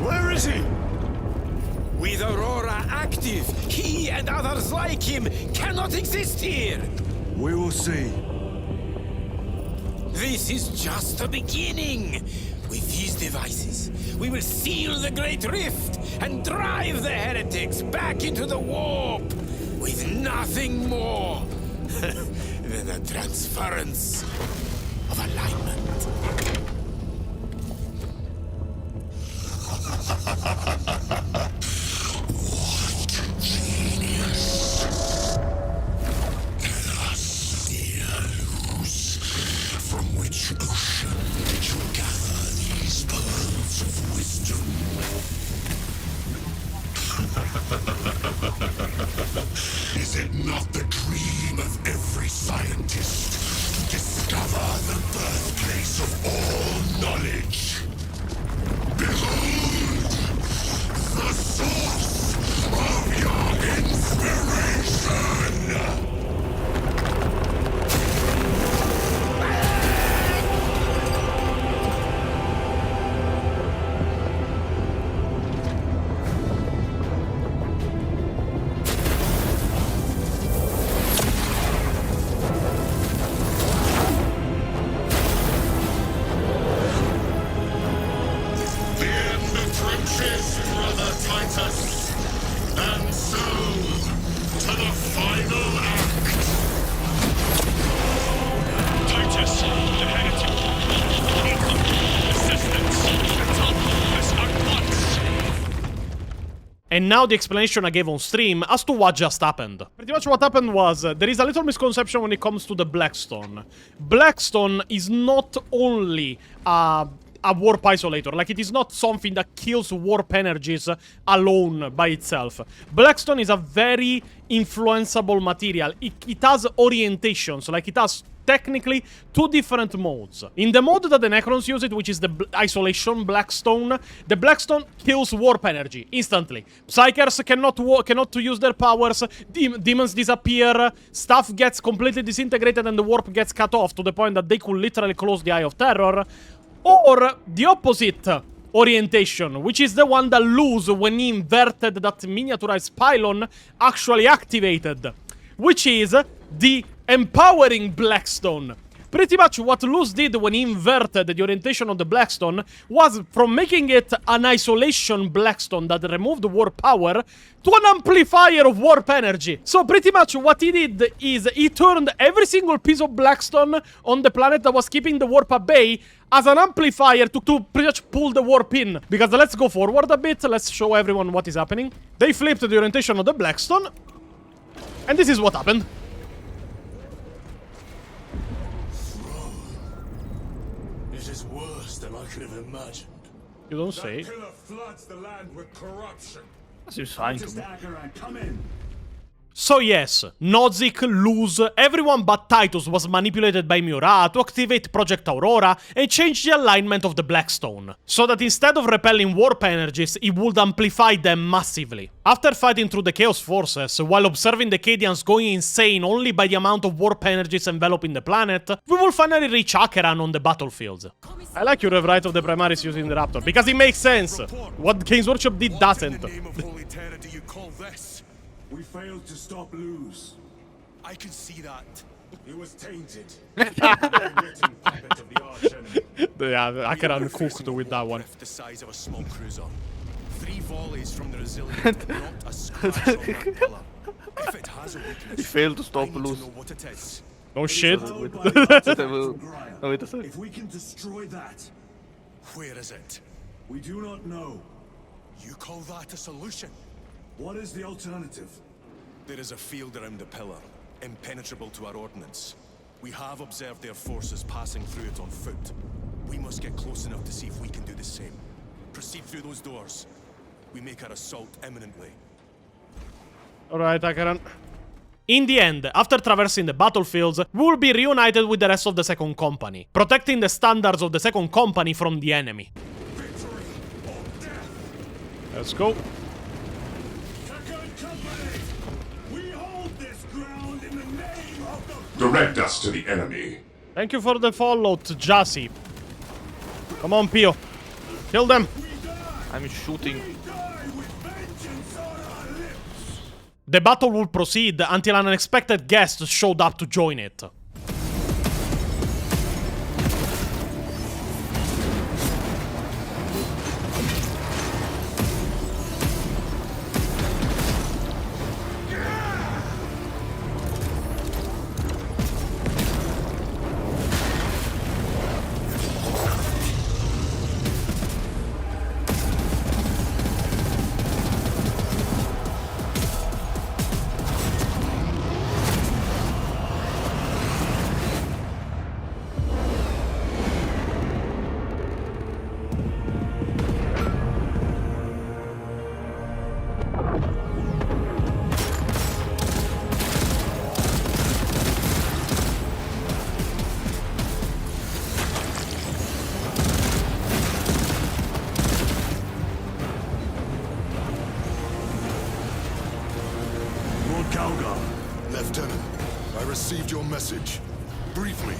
Where is he? With Aurora active. He and others like him cannot exist here. We will see. This is just the beginning. With these devices, we will seal the Great Rift and drive the heretics back into the warp with nothing more than a transference of alignment. What genius! Deus, from which ocean did you gather these pearls of wisdom? Is it not the dream of every scientist to discover the birthplace of all knowledge? Behold, the source of your inspiration! Brother Titus, and so to the final act. Titus, the heretic. Assistance. Attack us at once. And now the explanation I gave on stream as to what just happened. Pretty much what happened was, there is a little misconception when it comes to the Blackstone. Blackstone is not only a warp isolator, like it is not something that kills warp energies alone by itself. Blackstone is a very influenceable material. It has orientations, like it has technically two different modes. In the mode that the Necrons use it, which is the isolation Blackstone, the Blackstone kills warp energy instantly. Psykers cannot use their powers, demons disappear, stuff gets completely disintegrated and the warp gets cut off to the point that they could literally close the Eye of Terror. Or the opposite orientation, which is the one that Luz, when he inverted that miniaturized pylon, actually activated, which is the empowering Blackstone. Pretty much what Luz did when he inverted the orientation of the Blackstone was from making it an isolation Blackstone that removed warp power to an amplifier of warp energy. So pretty much what he did is he turned every single piece of Blackstone on the planet that was keeping the warp at bay as an amplifier to pretty much pull the warp in. Because let's go forward a bit, let's show everyone what is happening. They flipped the orientation of the Blackstone, and this is what happened. It is worse than I could have imagined. You don't say. That pillar floods the land with corruption. Seems fine to me. Come in. So yes, Nozick, Luz, everyone but Titus was manipulated by Miura to activate Project Aurora and change the alignment of the Blackstone, so that instead of repelling warp energies, it would amplify them massively. After fighting through the Chaos Forces, while observing the Cadians going insane only by the amount of warp energies enveloping the planet, we will finally reach Acheran on the battlefields. I like your rewrite of the Primaris using the Raptor, because it makes sense. What Games Workshop did doesn't. We failed to stop Luz. I could see that. It was tainted. Yeah, Acheran cooked with that one. The size of a small cruiser. 3 volleys from the resilient, not a scratch on that pillar. If it has a weakness, He failed to stop Luz. what it is. Oh shit. If we can destroy that, where is it? We do not know. You call that a solution? What is the alternative? There is a field around the pillar, impenetrable to our ordnance. We have observed their forces passing through it on foot. We must get close enough to see if we can do the same. Proceed through those doors. We make our assault imminently. Alright, Acheran. In the end, after traversing the battlefields, we will be reunited with the rest of the Second Company, protecting the standards of the Second Company from the enemy. Let's go. Direct us to the enemy. Thank you for the follow, Jassy. Come on, Pio. Kill them. I'm shooting. The battle will proceed until an unexpected guest showed up to join it. Lieutenant, I received your message. Briefly.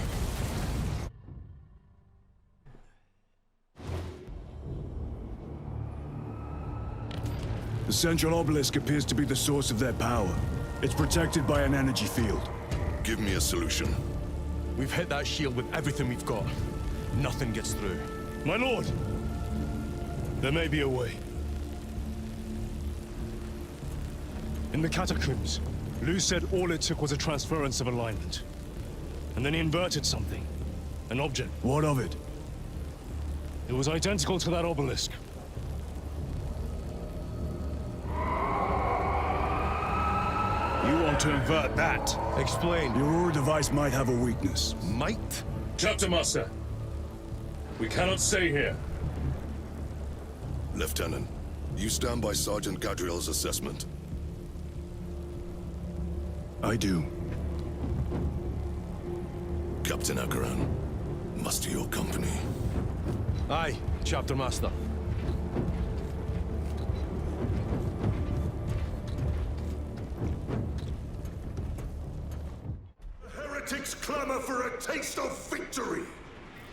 The central obelisk appears to be the source of their power. It's protected by an energy field. Give me a solution. We've hit that shield with everything we've got. Nothing gets through. My lord! There may be a way. In the catacombs, Lu said all it took was a transference of alignment. And then he inverted something. An object. What of it? It was identical to that obelisk. You want to invert that? Explain. Your Aurora device might have a weakness. Might? Chapter Master, we cannot stay here. Lieutenant, you stand by Sergeant Gadriel's assessment. I do. Captain Akaran, muster your company. Aye, Chapter Master. The heretics clamor for a taste of victory,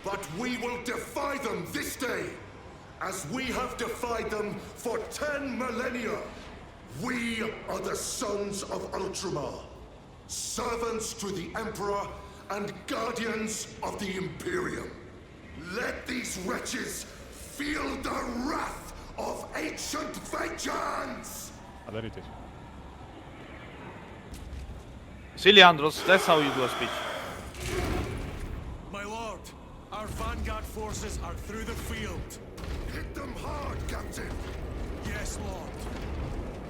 but we will defy them this day, as we have defied them for 10 millennia. We are the sons of Ultramar, servants to the Emperor and guardians of the Imperium. Let these wretches feel the wrath of ancient vengeance! See, Leandros, that's how you do a speech. My lord, our vanguard forces are through the field. Hit them hard, Captain! Yes, lord.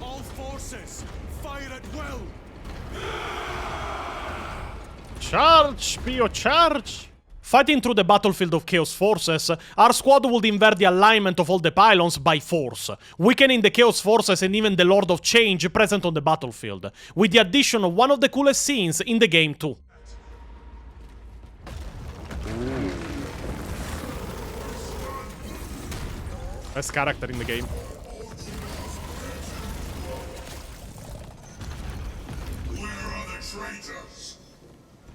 All forces, fire at will! Charge, Pio, charge! Fighting through the battlefield of Chaos Forces, our squad would invert the alignment of all the pylons by force, weakening the Chaos Forces and even the Lord of Change present on the battlefield, with the addition of one of the coolest scenes in the game too. Best character in the game. Where are the traitors?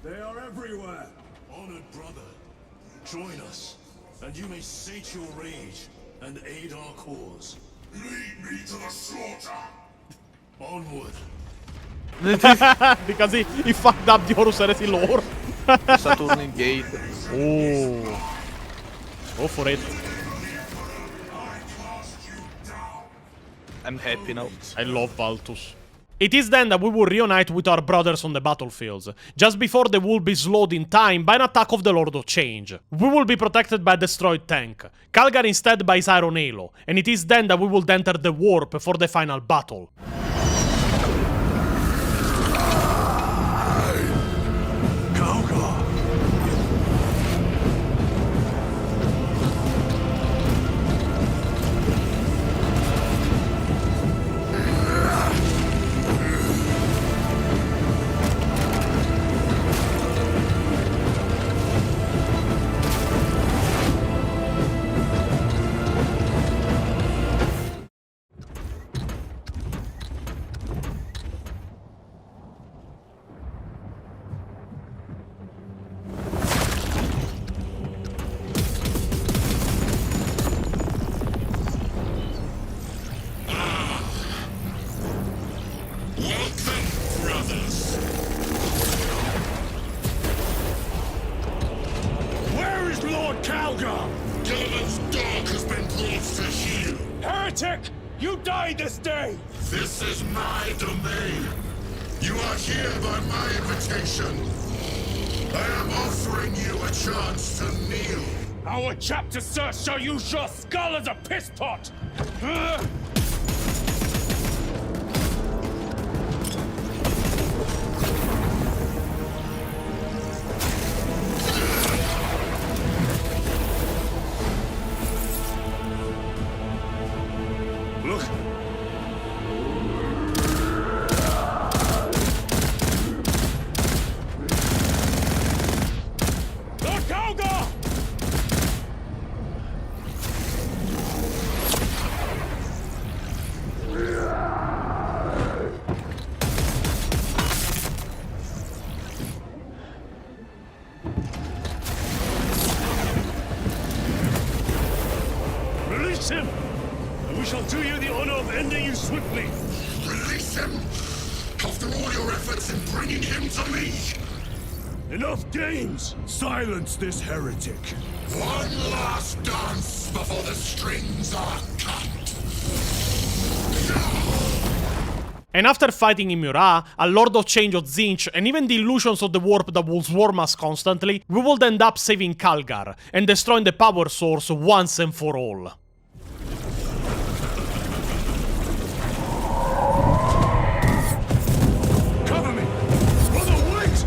They are everywhere. Honored brother, join us, and you may sate your rage and aid our cause. Lead me to the slaughter! Onward. Because he fucked up the Horus Heresy lore. Saturn Gate. Oh. Go for it. I'm happy now. I love Baltus. It is then that we will reunite with our brothers on the battlefields, just before they will be slowed in time by an attack of the Lord of Change. We will be protected by a destroyed tank, Calgar instead by his Iron Halo, and it is then that we will enter the warp for the final battle. Heretic! You die this day! This is my domain. You are here by my invitation. I am offering you a chance to kneel. Our chapter, sir, shall use your skull as a piss pot! Look! Release him! And we shall do you the honor of ending you swiftly! Release him! After all your efforts in bringing him to me! Enough games! Silence this heretic! One last dance before the strings are cut! And after fighting in Murat, a Lord of Change of Tzeentch, and even the illusions of the warp that will swarm us constantly, we would end up saving Calgar, and destroying the power source once and for all. Cover me! Brother, wait!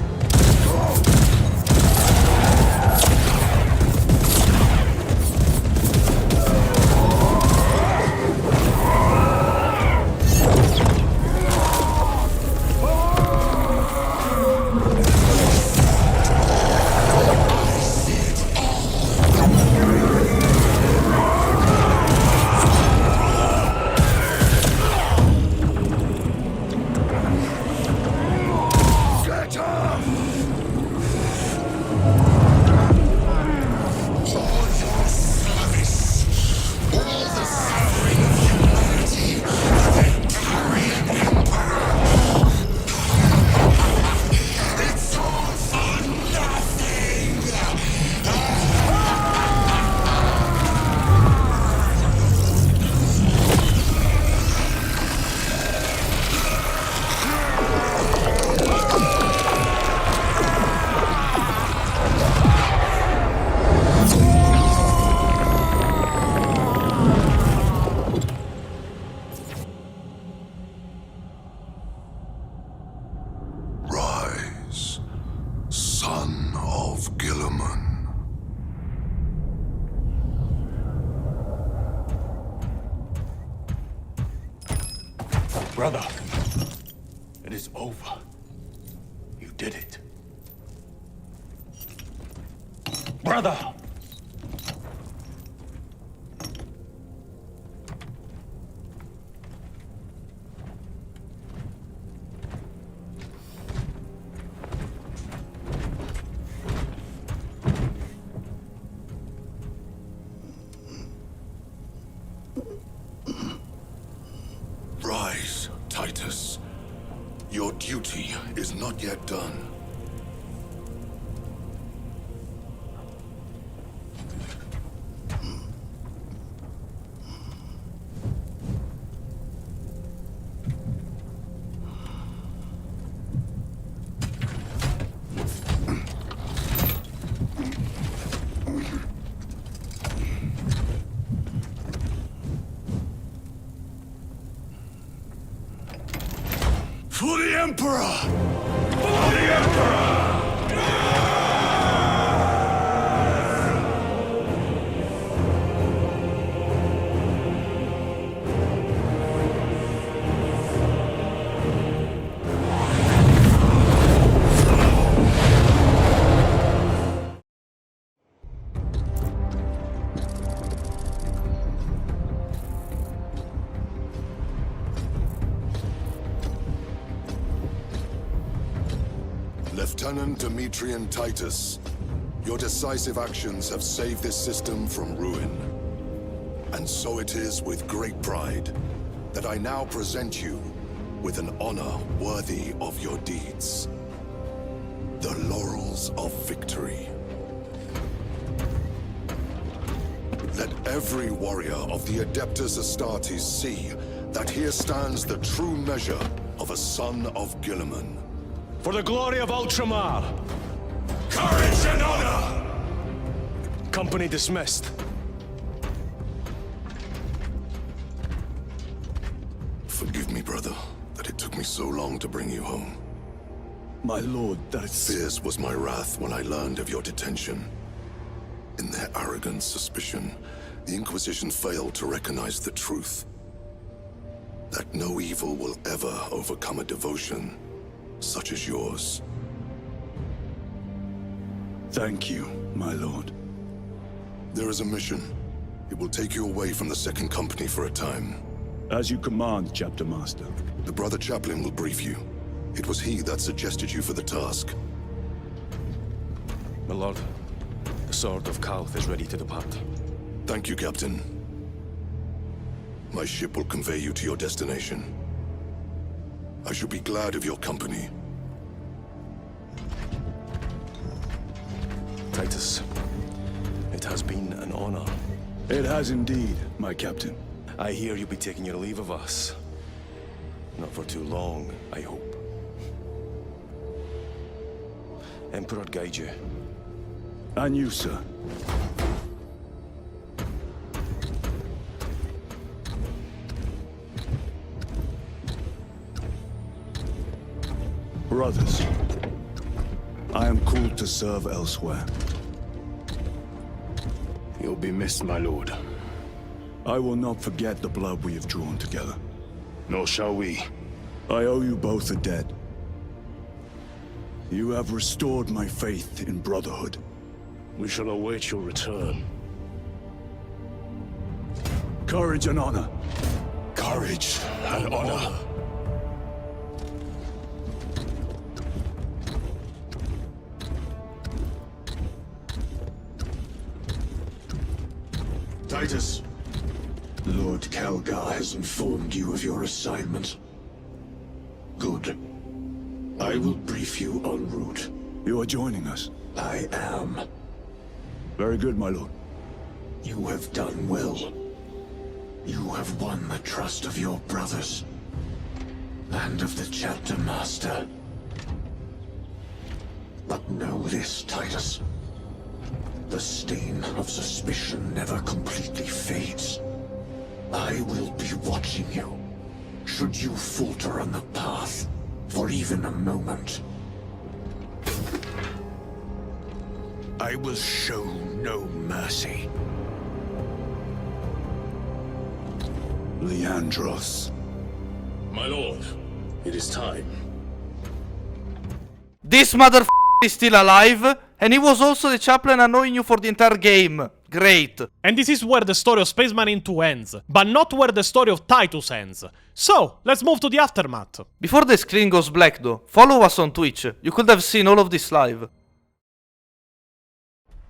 Brother, it is over. You did it. Brother! Rise, Titus. Your duty is not yet done. For the Emperor! For the Emperor! Lieutenant Demetrian Titus, your decisive actions have saved this system from ruin. And so it is with great pride that I now present you with an honor worthy of your deeds. The Laurels of Victory. Let every warrior of the Adeptus Astartes see that here stands the true measure of a son of Guilliman. For the glory of Ultramar! Courage and honor! Company dismissed. Forgive me, brother, that it took me so long to bring you home. My lord, that's... Fierce was my wrath when I learned of your detention. In their arrogant suspicion, the Inquisition failed to recognize the truth. That no evil will ever overcome a devotion such as yours. Thank you, my lord. There is a mission. It will take you away from the Second Company for a time. As you command, Chapter Master. The Brother Chaplain will brief you. It was he that suggested you for the task. My lord, the Sword of Kalth is ready to depart. Thank you, Captain. My ship will convey you to your destination. I shall be glad of your company. Titus, it has been an honor. It has indeed, my captain. I hear you'll be taking your leave of us. Not for too long, I hope. Emperor guide you. And you, sir. Brothers, I am called to serve elsewhere. You'll be missed, my lord. I will not forget the blood we have drawn together. Nor shall we. I owe you both a debt. You have restored my faith in brotherhood. We shall await your return. Courage and honor. Courage and honor. Titus, Lord Calgar has informed you of your assignment. Good. I will brief you en route. You are joining us? I am. Very good, my lord. You have done well. You have won the trust of your brothers. And of the Chapter Master. But know this, Titus. The stain of suspicion never completely fades. I will be watching you. Should you falter on the path, for even a moment. I will show no mercy. Leandros. My lord, it is time. This motherfucker is still alive, and he was also the chaplain annoying you for the entire game. Great. And this is where the story of Space Marine 2 ends, but not where the story of Titus ends. So, let's move to the aftermath. Before the screen goes black though, follow us on Twitch. You could have seen all of this live.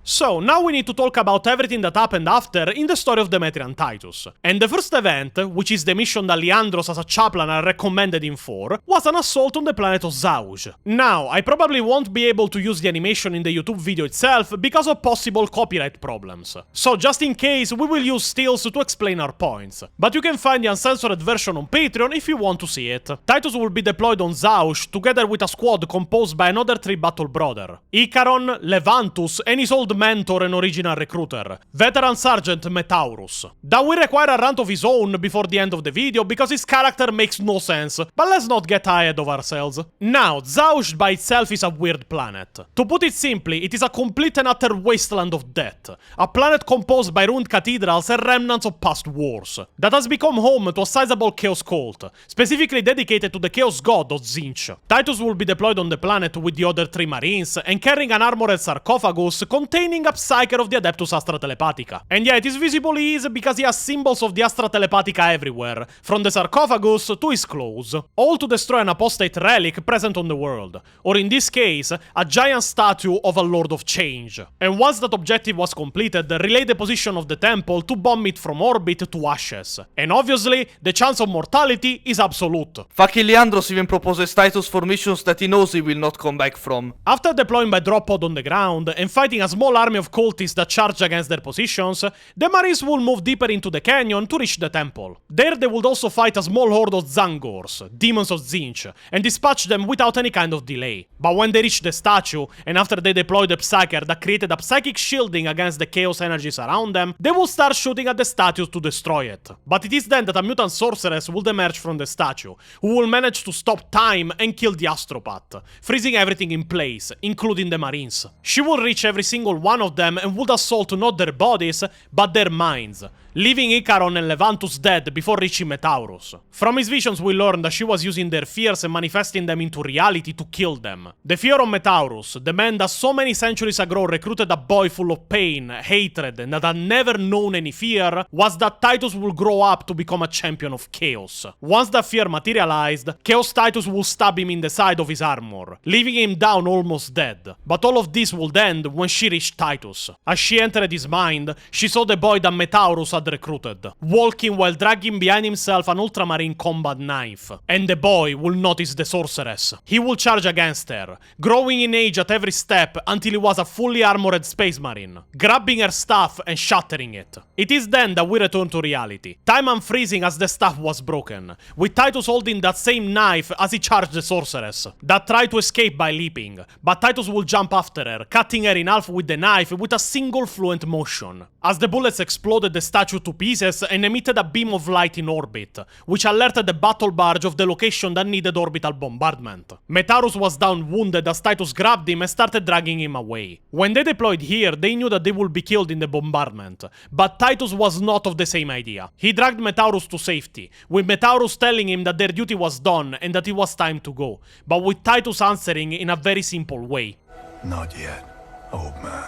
So, now we need to talk about everything that happened after in the story of Demetrian Titus. And the first event, which is the mission that Leandros as a chaplain are recommended him for, was an assault on the planet of Zsah'uj. Now, I probably won't be able to use the animation in the YouTube video itself because of possible copyright problems. So just in case, we will use stills to explain our points. But you can find the uncensored version on Patreon if you want to see it. Titus will be deployed on Zsah'uj together with a squad composed by another 3 battle brother: Icaron, Levantus, and his old mentor and original recruiter, Veteran Sergeant Metaurus. That will require a rant of his own before the end of the video because his character makes no sense, but let's not get ahead of ourselves. Now, Zsah'uj by itself is a weird planet. To put it simply, it is a complete and utter wasteland of death. A planet composed by ruined cathedrals and remnants of past wars. That has become home to a sizable chaos cult, specifically dedicated to the chaos god of Tzeentch. Titus will be deployed on the planet with the other 3 marines and carrying an armored sarcophagus containing a Psyker of the Adeptus Astra Telepathica. And yeah, it is visible he is because he has symbols of the Astra Telepathica everywhere, from the sarcophagus to his clothes, all to destroy an apostate relic present on the world, or in this case, a giant statue of a Lord of Change. And once that objective was completed, relay the position of the temple to bomb it from orbit to ashes. And obviously, the chance of mortality is absolute. Fucking Leandros even proposes Titus for missions that he knows he will not come back from. After deploying by drop pod on the ground and fighting a small small army of cultists that charge against their positions, the Marines will move deeper into the canyon to reach the temple. There they would also fight a small horde of Zangors, demons of Tzeentch, and dispatch them without any kind of delay. But when they reach the statue, and after they deploy the Psyker that created a psychic shielding against the chaos energies around them, they will start shooting at the statue to destroy it. But it is then that a mutant sorceress will emerge from the statue, who will manage to stop time and kill the astropath, freezing everything in place, including the Marines. She will reach every single one of them and would assault not their bodies, but their minds, leaving Icaron and Levantus dead before reaching Metaurus. From his visions we learn that she was using their fears and manifesting them into reality to kill them. The fear of Metaurus, the man that so many centuries ago recruited a boy full of pain, hatred, and that had never known any fear, was that Titus will grow up to become a champion of chaos. Once that fear materialized, Chaos Titus will stab him in the side of his armor, leaving him down almost dead. But all of this would end when she reached Titus. As she entered his mind, she saw the boy that Metaurus had recruited, walking while dragging behind himself an ultramarine combat knife. And the boy will notice the sorceress. He will charge against her, growing in age at every step until he was a fully armored space marine, grabbing her staff and shattering it. It is then that we return to reality, time unfreezing as the staff was broken, with Titus holding that same knife as he charged the sorceress, that tried to escape by leaping, but Titus will jump after her, cutting her in half with the knife with a single fluent motion. As the bullets exploded the statue to pieces and emitted a beam of light in orbit, which alerted the battle barge of the location that needed orbital bombardment. Metaurus was down wounded as Titus grabbed him and started dragging him away. When they deployed here, they knew that they would be killed in the bombardment, but Titus was not of the same idea. He dragged Metaurus to safety, with Metaurus telling him that their duty was done and that it was time to go, but with Titus answering in a very simple way. Not yet, old man.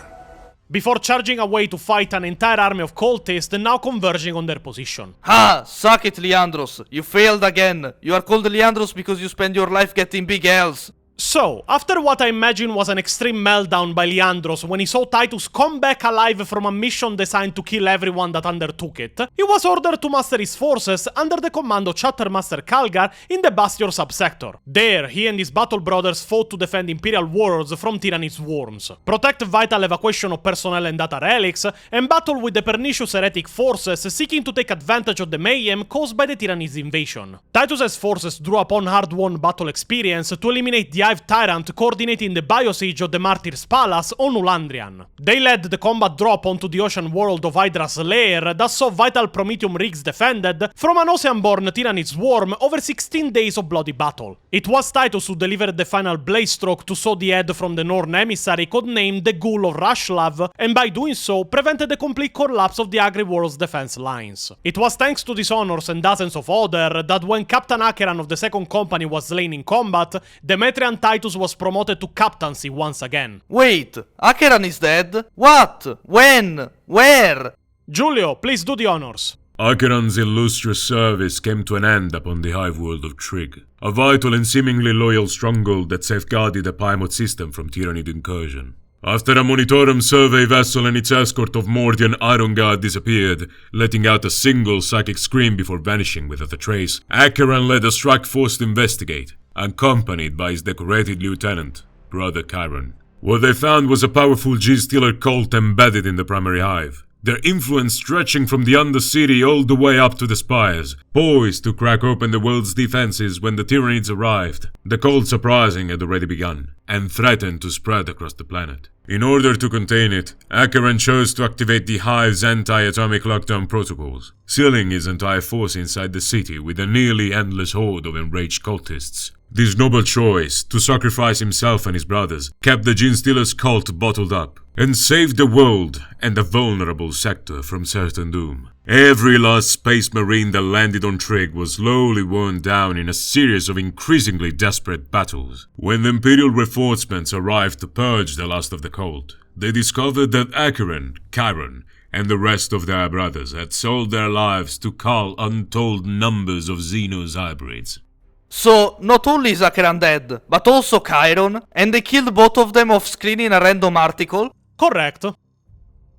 Before charging away to fight an entire army of cultists now converging on their position. Ha! Suck it, Leandros. You failed again. You are called Leandros because you spend your life getting big L's. So, after what I imagine was an extreme meltdown by Leandros when he saw Titus come back alive from a mission designed to kill everyone that undertook it, he was ordered to muster his forces under the command of Chattermaster Calgar in the Bastior Subsector. There, he and his battle brothers fought to defend Imperial worlds from Tyranny's swarms, protect vital evacuation of personnel and data relics, and battle with the pernicious heretic forces seeking to take advantage of the mayhem caused by the Tyranny's invasion. Titus's forces drew upon hard-won battle experience to eliminate the Hive Tyrant coordinating the biosiege of the Martyr's Palace on Ulandrian. They led the combat drop onto the ocean world of Hydra's lair that saw vital Prometheum rigs defended from an ocean-born Tyranny swarm over 16 days of bloody battle. It was Titus who delivered the final blade stroke to saw the head from the Norn emissary codenamed the Ghoul of Rashlav, and by doing so prevented the complete collapse of the Agri-World's defense lines. It was thanks to these honors and dozens of others that when Captain Acheran of the Second Company was slain in combat, Demetrian Titus was promoted to captaincy once again. Wait, Acheran is dead? What? When? Where? Giulio, please do the honors. Acheran's illustrious service came to an end upon the hive world of Trig, a vital and seemingly loyal stronghold that safeguarded the Plymouth system from Tyrannid incursion. After a Monitorum survey vessel and its escort of Mordian Iron Guard disappeared, letting out a single psychic scream before vanishing without a trace, Acheran led a strike force to investigate, accompanied by his decorated lieutenant, Brother Chiron. What they found was a powerful G-Stealer cult embedded in the primary hive, their influence stretching from the Undercity all the way up to the spires, poised to crack open the world's defenses when the Tyranids arrived. The cult's uprising had already begun, and threatened to spread across the planet. In order to contain it, Acheran chose to activate the Hive's anti-atomic lockdown protocols, sealing his entire force inside the city with a nearly endless horde of enraged cultists. This noble choice, to sacrifice himself and his brothers, kept the Gene-Stealer's cult bottled up, and saved the world and the vulnerable sector from certain doom. Every last space marine that landed on Trig was slowly worn down in a series of increasingly desperate battles. When the Imperial reinforcements arrived to purge the last of the cult, they discovered that Acheran, Chiron, and the rest of their brothers had sold their lives to cull untold numbers of Xenos hybrids. So, not only is Acheran dead, but also Chiron, and they killed both of them off screen in a random article? Correct.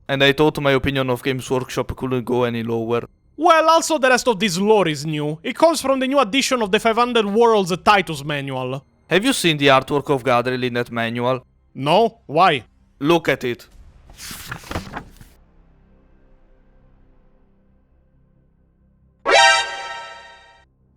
And I thought my opinion of Games Workshop couldn't go any lower. Well, also the rest of this lore is new. It comes from the new edition of the 500 Worlds Titus manual. Have you seen the artwork of Gadriel in that manual? No? Why? Look at it.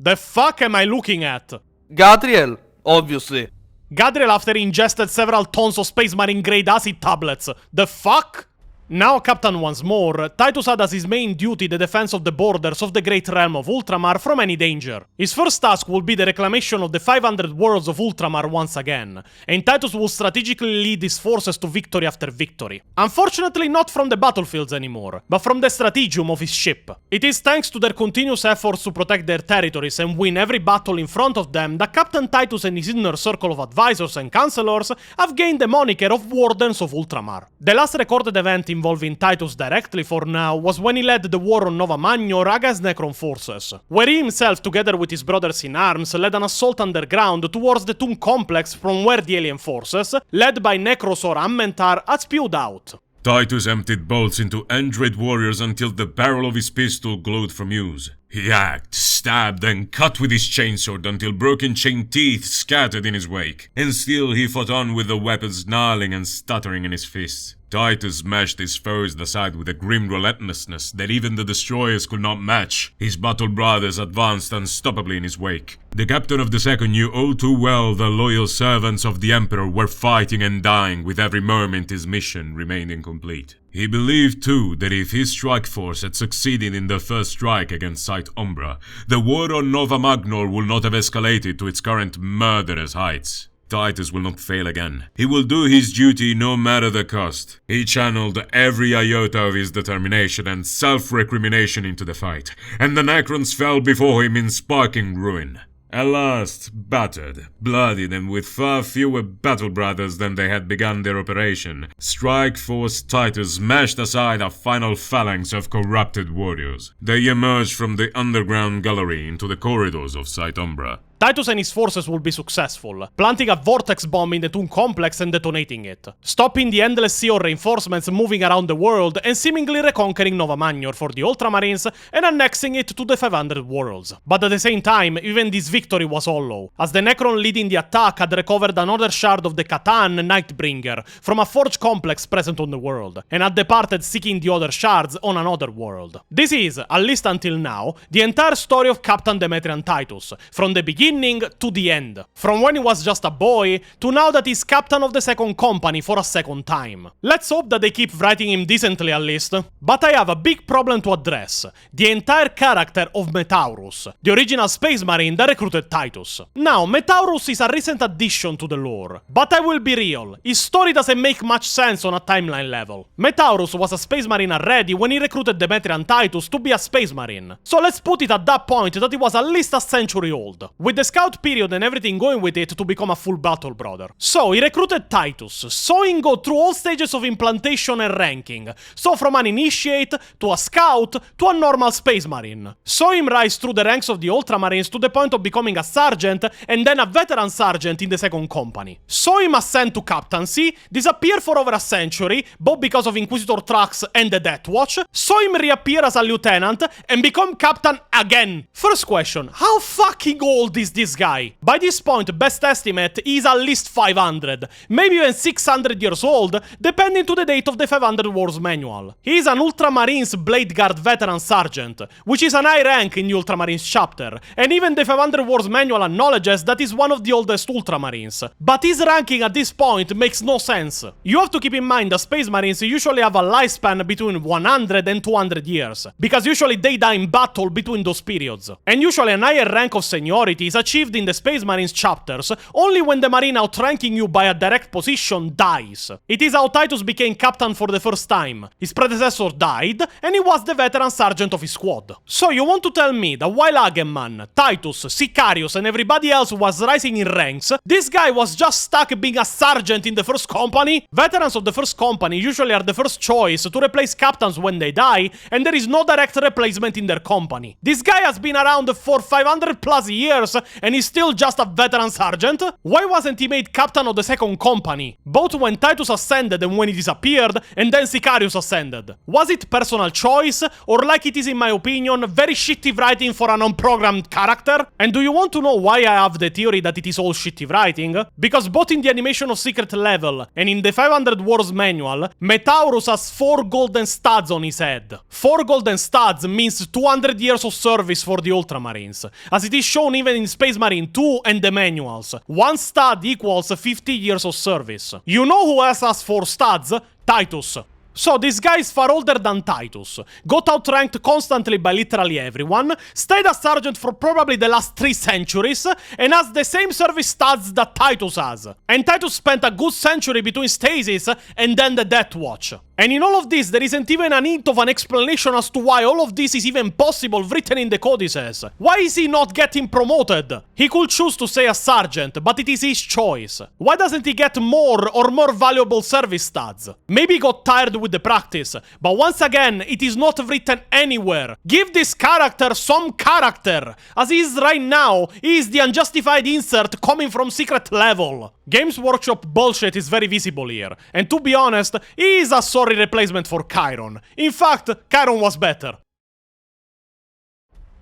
The fuck am I looking at? Gadriel, obviously. Gadriel after he ingested several tons of Space Marine grade acid tablets. The fuck? Now Captain once more, Titus had as his main duty the defense of the borders of the great realm of Ultramar from any danger. His first task will be the reclamation of the 500 worlds of Ultramar once again, and Titus will strategically lead his forces to victory after victory. Unfortunately not from the battlefields anymore, but from the strategium of his ship. It is thanks to their continuous efforts to protect their territories and win every battle in front of them that Captain Titus and his inner circle of advisors and counselors have gained the moniker of Wardens of Ultramar. The last recorded event involving Titus directly for now was when he led the war on Novamagnor against Necron forces, where he himself, together with his brothers in arms, led an assault underground towards the tomb complex from where the alien forces, led by Necros or Ammentar, had spewed out. Titus emptied bolts into Android warriors until the barrel of his pistol glowed from use. He hacked, stabbed, and cut with his chainsword until broken chain teeth scattered in his wake. And still he fought on with the weapon snarling and stuttering in his fists. Titus smashed his foes aside with a grim relentlessness that even the destroyers could not match. His battle brothers advanced unstoppably in his wake. The captain of the second knew all too well the loyal servants of the Emperor were fighting and dying with every moment his mission remained incomplete. He believed too that if his strike force had succeeded in the first strike against Zsah'uj, the war on Novamagnor would not have escalated to its current murderous heights. Titus will not fail again. He will do his duty no matter the cost. He channeled every iota of his determination and self-recrimination into the fight, and the Necrons fell before him in sparking ruin. At last, battered, bloodied, and with far fewer battle brothers than they had begun their operation, Strike Force Titus smashed aside a final phalanx of corrupted warriors. They emerged from the underground gallery into the corridors of Zsah'uj. Titus and his forces will be successful, planting a vortex bomb in the tomb complex and detonating it, stopping the endless sea of reinforcements moving around the world and seemingly reconquering Novamagnor for the Ultramarines and annexing it to the 500 worlds. But at the same time, even this victory was hollow, as the Necron leading the attack had recovered another shard of the Catan Nightbringer from a forge complex present on the world, and had departed seeking the other shards on another world. This is, at least until now, the entire story of Captain Demetrian Titus, from the beginning to the end. From when he was just a boy, to now that he's captain of the second company for a second time. Let's hope that they keep writing him decently at least. But I have a big problem to address. The entire character of Metaurus, the original space marine that recruited Titus. Now, Metaurus is a recent addition to the lore, but I will be real, his story doesn't make much sense on a timeline level. Metaurus was a space marine already when he recruited Demetrian Titus to be a space marine, so let's put it at that point that he was at least a century old, with the scout period and everything going with it to become a full battle brother. So he recruited Titus, saw him go through all stages of implantation and ranking, so from an initiate, to a scout, to a normal space marine. Saw him rise through the ranks of the Ultramarines to the point of becoming a sergeant and then a veteran sergeant in the second company. Saw him ascend to captaincy, disappear for over a century, both because of Inquisitor Trax and the Death Watch. Saw him reappear as a lieutenant and become captain again. First question, how fucking old is this guy? By this point, best estimate is at least 500, maybe even 600 years old, depending to the date of the 500 Wars manual. He is an Ultramarines Blade Guard veteran sergeant, which is an high rank in the Ultramarines chapter, and even the 500 Wars manual acknowledges that he's one of the oldest Ultramarines. But his ranking at this point makes no sense. You have to keep in mind that Space Marines usually have a lifespan between 100 and 200 years, because usually they die in battle between those periods. And usually an higher rank of seniority is achieved in the Space Marines chapters only when the Marine outranking you by a direct position dies. It is how Titus became captain for the first time. His predecessor died, and he was the veteran sergeant of his squad. So you want to tell me that while Hageman, Titus, Sicarius and everybody else was rising in ranks, this guy was just stuck being a sergeant in the first company? Veterans of the first company usually are the first choice to replace captains when they die, and there is no direct replacement in their company. This guy has been around for 500 plus years and he's still just a veteran sergeant? Why wasn't he made captain of the second company, both when Titus ascended and when he disappeared, and then Sicarius ascended? Was it personal choice, or like it is in my opinion, very shitty writing for a non-programmed character? And do you want to know why I have the theory that it is all shitty writing? Because both in the animation of Secret Level and in the 500 Wars manual, Metaurus has 4 golden studs on his head. 4 golden studs means 200 years of service for the Ultramarines, as it is shown even in Space Marine 2 and the manuals. 1 stud equals 50 years of service. You know who else has 4 studs? Titus. So this guy is far older than Titus, got outranked constantly by literally everyone, stayed a sergeant for probably the last 3 centuries, and has the same service stats that Titus has. And Titus spent a good century between stasis and then the Death Watch. And in all of this, there isn't even an hint of an explanation as to why all of this is even possible written in the codices. Why is he not getting promoted? He could choose to stay a sergeant, but it is his choice. Why doesn't he get more or more valuable service stats? Maybe he got tired with the practice, but once again, it is not written anywhere. Give this character some character. As he is right now, he is the unjustified insert coming from Secret Level. Games Workshop bullshit is very visible here, and to be honest, he is a sorry replacement for Chiron. In fact, Chiron was better.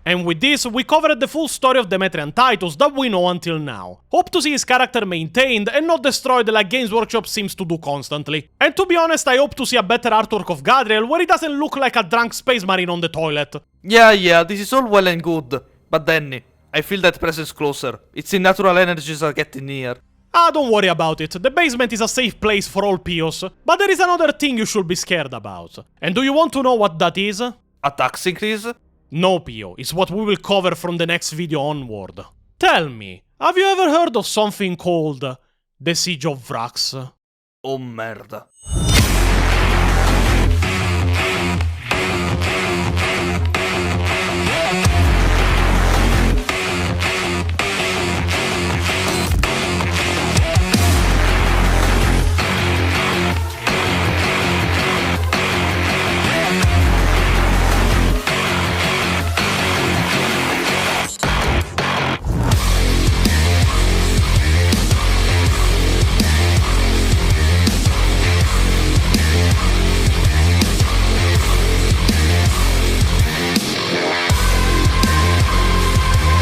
And with this, we covered the full story of Demetrian Titus that we know until now. Hope to see his character maintained and not destroyed like Games Workshop seems to do constantly. And to be honest, I hope to see a better artwork of Gadriel where he doesn't look like a drunk space marine on the toilet. Yeah, this is all well and good, but Danny, I feel that presence closer. Its unnatural energies are getting near. Ah, don't worry about it, the basement is a safe place for all Pios. But there is another thing you should be scared about. And do you want to know what that is? A tax increase? No, Pio, it's what we will cover from the next video onward. Tell me, have you ever heard of something called the Siege of Vrax? Oh merda.